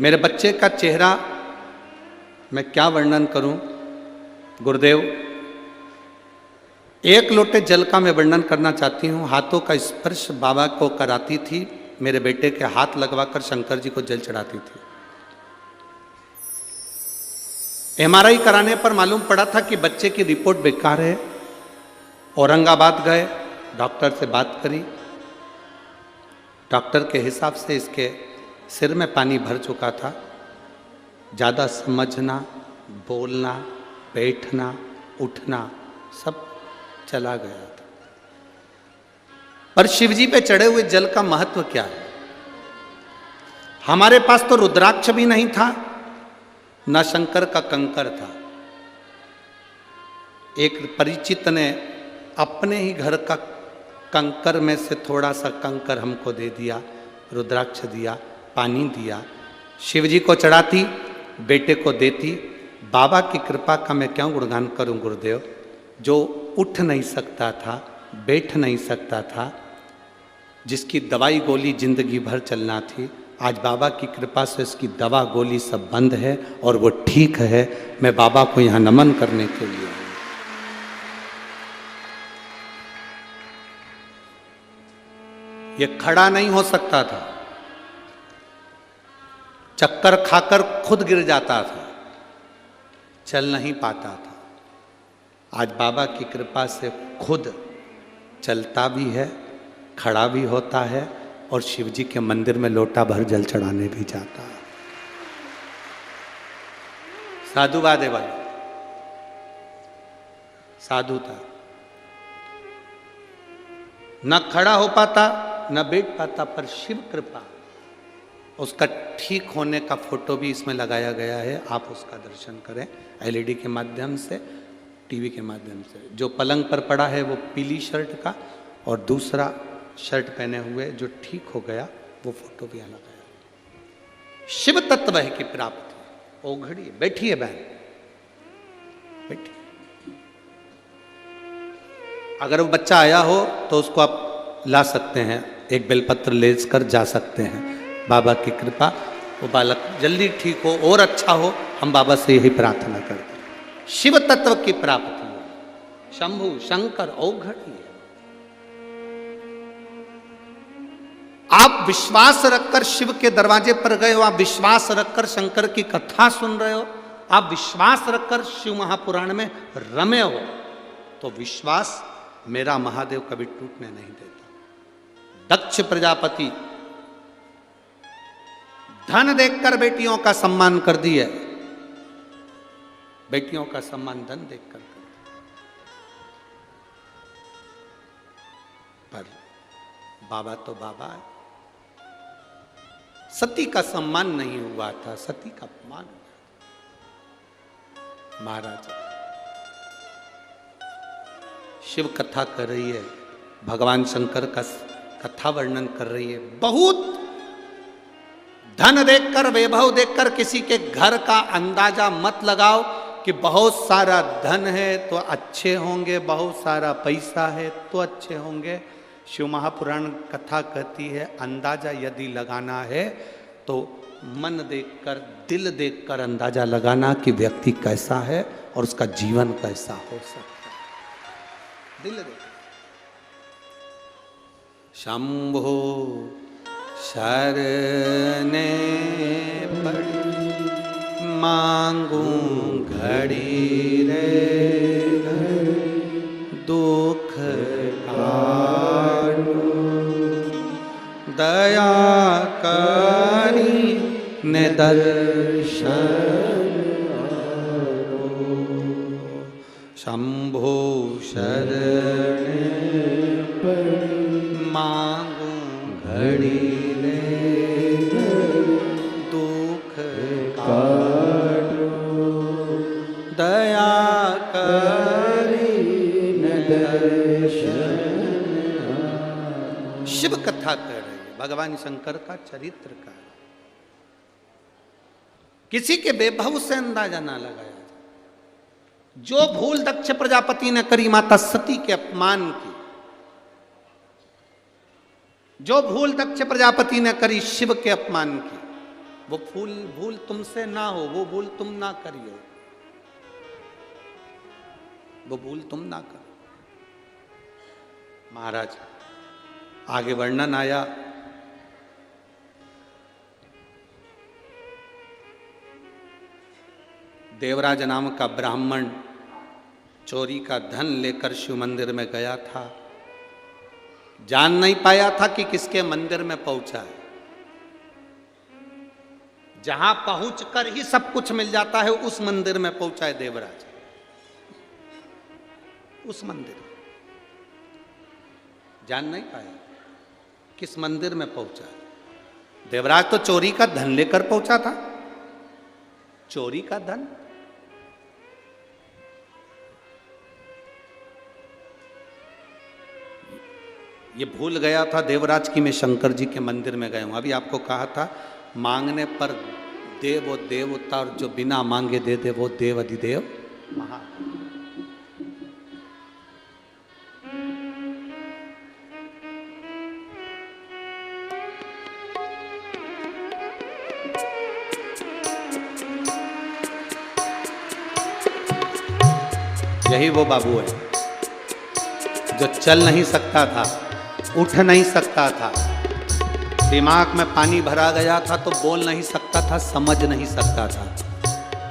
मेरे बच्चे का चेहरा मैं क्या वर्णन करूं गुरुदेव। एक लोटे जल का मैं वर्णन करना चाहती हूं। हाथों का स्पर्श बाबा को कराती थी, मेरे बेटे के हाथ लगवाकर शंकर जी को जल चढ़ाती थी। एमआरआई कराने पर मालूम पड़ा था कि बच्चे की रिपोर्ट बेकार है। औरंगाबाद गए, डॉक्टर से बात करी। डॉक्टर के हिसाब से इसके सिर में पानी भर चुका था। ज़्यादा समझना, बोलना, बैठना, उठना सब चला गया था। पर शिवजी पे चढ़े हुए जल का महत्व क्या है? हमारे पास तो रुद्राक्ष भी नहीं था, न शंकर का कंकर था। एक परिचित ने अपने ही घर का कंकर में से थोड़ा सा कंकर हमको दे दिया, रुद्राक्ष दिया, पानी दिया। शिवजी को चढ़ाती, बेटे को देती। बाबा की कृपा का मैं क्यों गुणगान करूं गुरुदेव। जो उठ नहीं सकता था, बैठ नहीं सकता था, जिसकी दवाई गोली जिंदगी भर चलना थी, आज बाबा की कृपा से इसकी दवा गोली सब बंद है और वो ठीक है। मैं बाबा को यहाँ नमन करने के लिए हूँ। ये खड़ा नहीं हो सकता था, चक्कर खाकर खुद गिर जाता था, चल नहीं पाता था। आज बाबा की कृपा से खुद चलता भी है खड़ा भी होता है और शिव जी के मंदिर में लोटा भर जल चढ़ाने भी जाता है। साधुवाद है भाई, साधु था, न खड़ा हो पाता न बैठ पाता, पर शिव कृपा, उसका ठीक होने का फोटो भी इसमें लगाया गया है, आप उसका दर्शन करें एलईडी के माध्यम से, टीवी के माध्यम से। जो पलंग पर पड़ा है वो पीली शर्ट का, और दूसरा शर्ट पहने हुए जो ठीक हो गया वो फोटो भी लगाया। शिव तत्व है की प्राप्ति ओघड़ी। बैठिए बहन, बैठिए। अगर वो बच्चा आया हो तो उसको आप ला सकते हैं, एक बेलपत्र लेकर जा सकते हैं। बाबा की कृपा वो बालक जल्दी ठीक हो और अच्छा हो, हम बाबा से यही प्रार्थना करते हैं। शिव तत्व की प्राप्ति हो, शंभु शंकर ओघड़ी है। आप विश्वास रखकर शिव के दरवाजे पर गए हो, आप विश्वास रखकर शंकर की कथा सुन रहे हो, आप विश्वास रखकर शिव महापुराण में रमे हो, तो विश्वास मेरा महादेव कभी टूटने नहीं देता। दक्ष प्रजापति धन देखकर बेटियों का सम्मान कर दिया, बेटियों का सम्मान धन देखकर कर दिया, पर बाबा तो बाबा है। सती का सम्मान नहीं हुआ था, सती का अपमान हुआ। महाराज शिव कथा कर रही है, भगवान शंकर का कथा वर्णन कर रही है। बहुत धन देखकर, वैभव देखकर किसी के घर का अंदाजा मत लगाओ कि बहुत सारा धन है तो अच्छे होंगे, बहुत सारा पैसा है तो अच्छे होंगे। शिव महापुराण कथा कहती है, अंदाजा यदि लगाना है तो मन देखकर, दिल देखकर अंदाजा लगाना कि व्यक्ति कैसा है और उसका जीवन कैसा हो सकता है। दिल देख। शंभो शरणे पड़ी मांगू घड़ी रे, दुख काटो दया करी ने दर्शन। शंभो शरणे मांगू घड़ी रे, दुख काटो दया करी न दर्शन। शिव कथा कर रही है, भगवान शंकर का चरित्र का। किसी के वैभव से अंदाजा ना लगाया जाए। जो भूल दक्ष प्रजापति ने करी माता सती के अपमान की, जो भूल दक्ष प्रजापति ने करी शिव के अपमान की, वो भूल तुमसे ना हो, वो भूल तुम ना करियो, वो भूल तुम ना करो। महाराज आगे वर्णन आया, देवराज नाम का ब्राह्मण चोरी का धन लेकर शिव मंदिर में गया था। जान नहीं पाया था कि किसके मंदिर में पहुंचा है। जहां पहुंचकर ही सब कुछ मिल जाता है, उस मंदिर में पहुंचा है देवराज। उस मंदिर जान नहीं पाया किस मंदिर में पहुंचा है। देवराज तो चोरी का धन लेकर पहुंचा था। चोरी का धन, ये भूल गया था देवराज की मैं शंकर जी के मंदिर में गया हूं। अभी आपको कहा था मांगने पर दे वो देवता, और जो बिना मांगे दे दे वो देव अधिदेव महा। यही वो बाबू है जो चल नहीं सकता था, उठ नहीं सकता था, दिमाग में पानी भरा गया था तो बोल नहीं सकता था, समझ नहीं सकता था,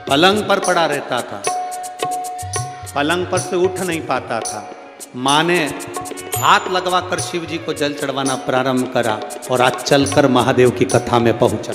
पलंग पर पड़ा रहता था, पलंग पर से उठ नहीं पाता था। माँ ने हाथ लगवाकर शिव जी को जल चढ़वाना प्रारंभ करा और आज चलकर महादेव की कथा में पहुंचा।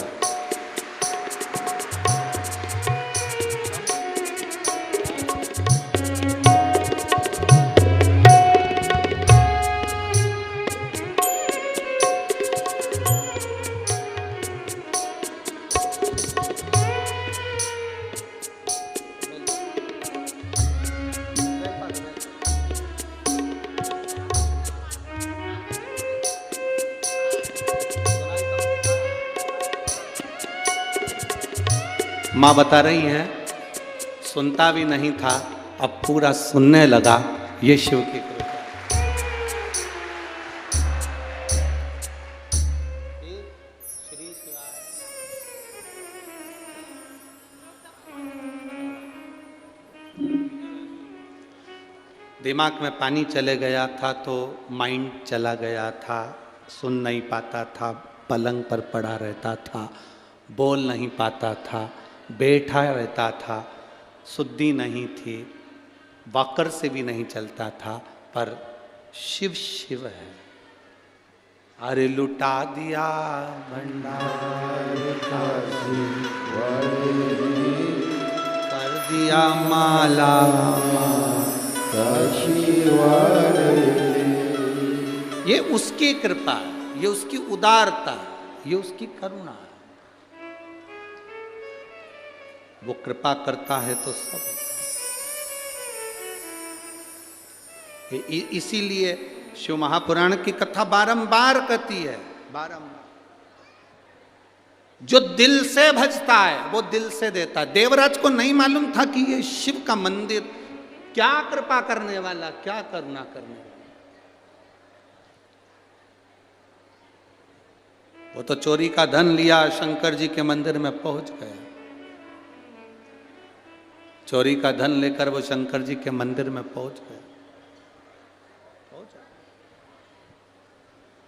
माँ बता रही हैं सुनता भी नहीं था, अब पूरा सुनने लगा। ये शिव की कृपा। दिमाग में पानी चले गया था तो माइंड चला गया था, सुन नहीं पाता था, पलंग पर पड़ा रहता था, बोल नहीं पाता था, बैठा रहता था, शुद्धि नहीं थी, वॉकर से भी नहीं चलता था, पर शिव शिव है। अरे लुटा दिया भंडार कर दिया माला ये उसकी कृपा है, ये उसकी उदारता है, ये उसकी करुणा है। वो कृपा करता है तो सब होता है। इसीलिए शिव महापुराण की कथा बारंबार कहती है, बारंबार जो दिल से भजता है वो दिल से देता है। देवराज को नहीं मालूम था कि ये शिव का मंदिर क्या कृपा करने वाला, क्या करुणा करने वाला। वो तो चोरी का धन लिया, शंकर जी के मंदिर में पहुंच गया। चोरी का धन लेकर वो शंकर जी के मंदिर में पहुंच गया।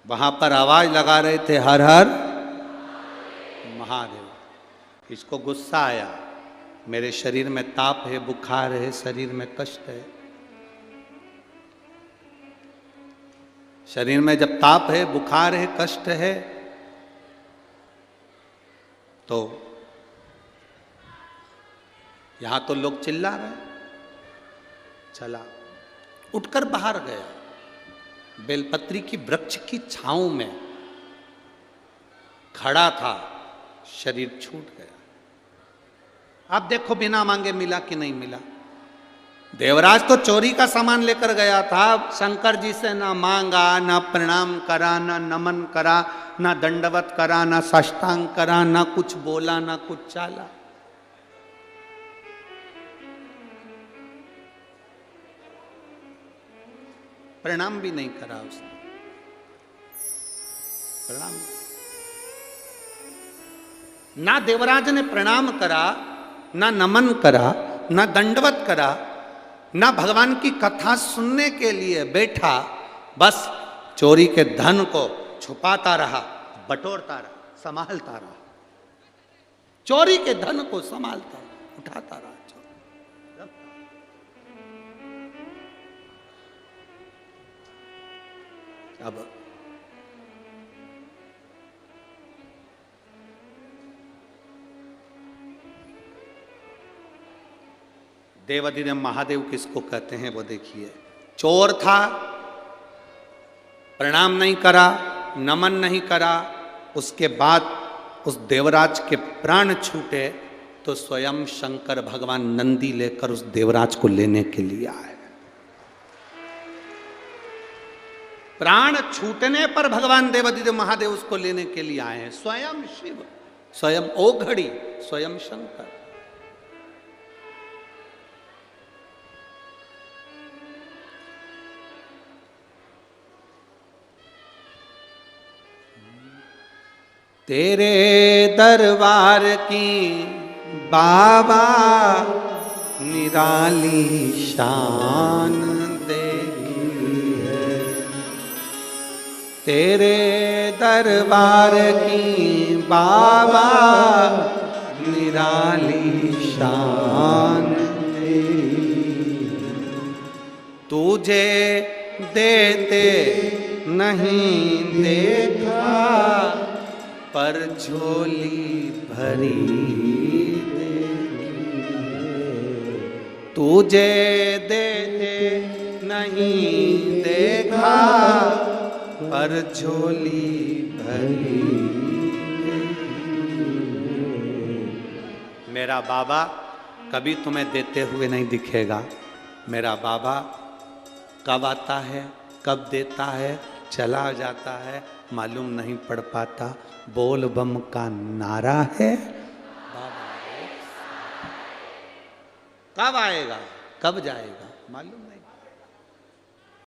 वहां पर आवाज लगा रहे थे हर हर महादेव। इसको गुस्सा आया, मेरे शरीर में ताप है, बुखार है, शरीर में कष्ट है। शरीर में जब ताप है, बुखार है, कष्ट है, तो यहां तो लोग चिल्ला रहे। चला, उठकर बाहर गया, बेलपत्री की वृक्ष की छांव में खड़ा था, शरीर छूट गया। आप देखो बिना मांगे मिला कि नहीं मिला। देवराज तो चोरी का सामान लेकर गया था, शंकर जी से ना मांगा, ना प्रणाम करा, ना नमन करा, ना दंडवत करा, ना साष्टांग करा, ना कुछ बोला, ना कुछ चाला। प्रणाम भी नहीं करा उसने, प्रणाम ना देवराज ने प्रणाम करा, ना नमन करा, ना दंडवत करा, ना भगवान की कथा सुनने के लिए बैठा, बस चोरी के धन को छुपाता रहा, बटोरता रहा, संभालता रहा। चोरी के धन को संभालता रहा, उठाता रहा। अब देवाधिदेव महादेव किसको कहते हैं वो देखिए। चोर था, प्रणाम नहीं करा, नमन नहीं करा, उसके बाद उस देवराज के प्राण छूटे तो स्वयं शंकर भगवान नंदी लेकर उस देवराज को लेने के लिए आए। प्राण छूटने पर भगवान देवाधिदेव महादेव उसको लेने के लिए आए हैं। स्वयं शिव, स्वयं ओघड़ी, स्वयं शंकर। तेरे दरबार की बाबा निराली शान देखी है, तेरे दरबार की बाबा निराली शान देखी। तुझे देते नहीं देखा, पर झोली भरी तुझे देते नहीं देखा, पर झोली भरी। मेरा बाबा कभी तुम्हें देते हुए नहीं दिखेगा। मेरा बाबा कब आता है, कब देता है, चला जाता है, मालूम नहीं पड़ पाता। बोल बम का नारा है, बाबा कब आएगा, कब जाएगा, मालूम नहीं।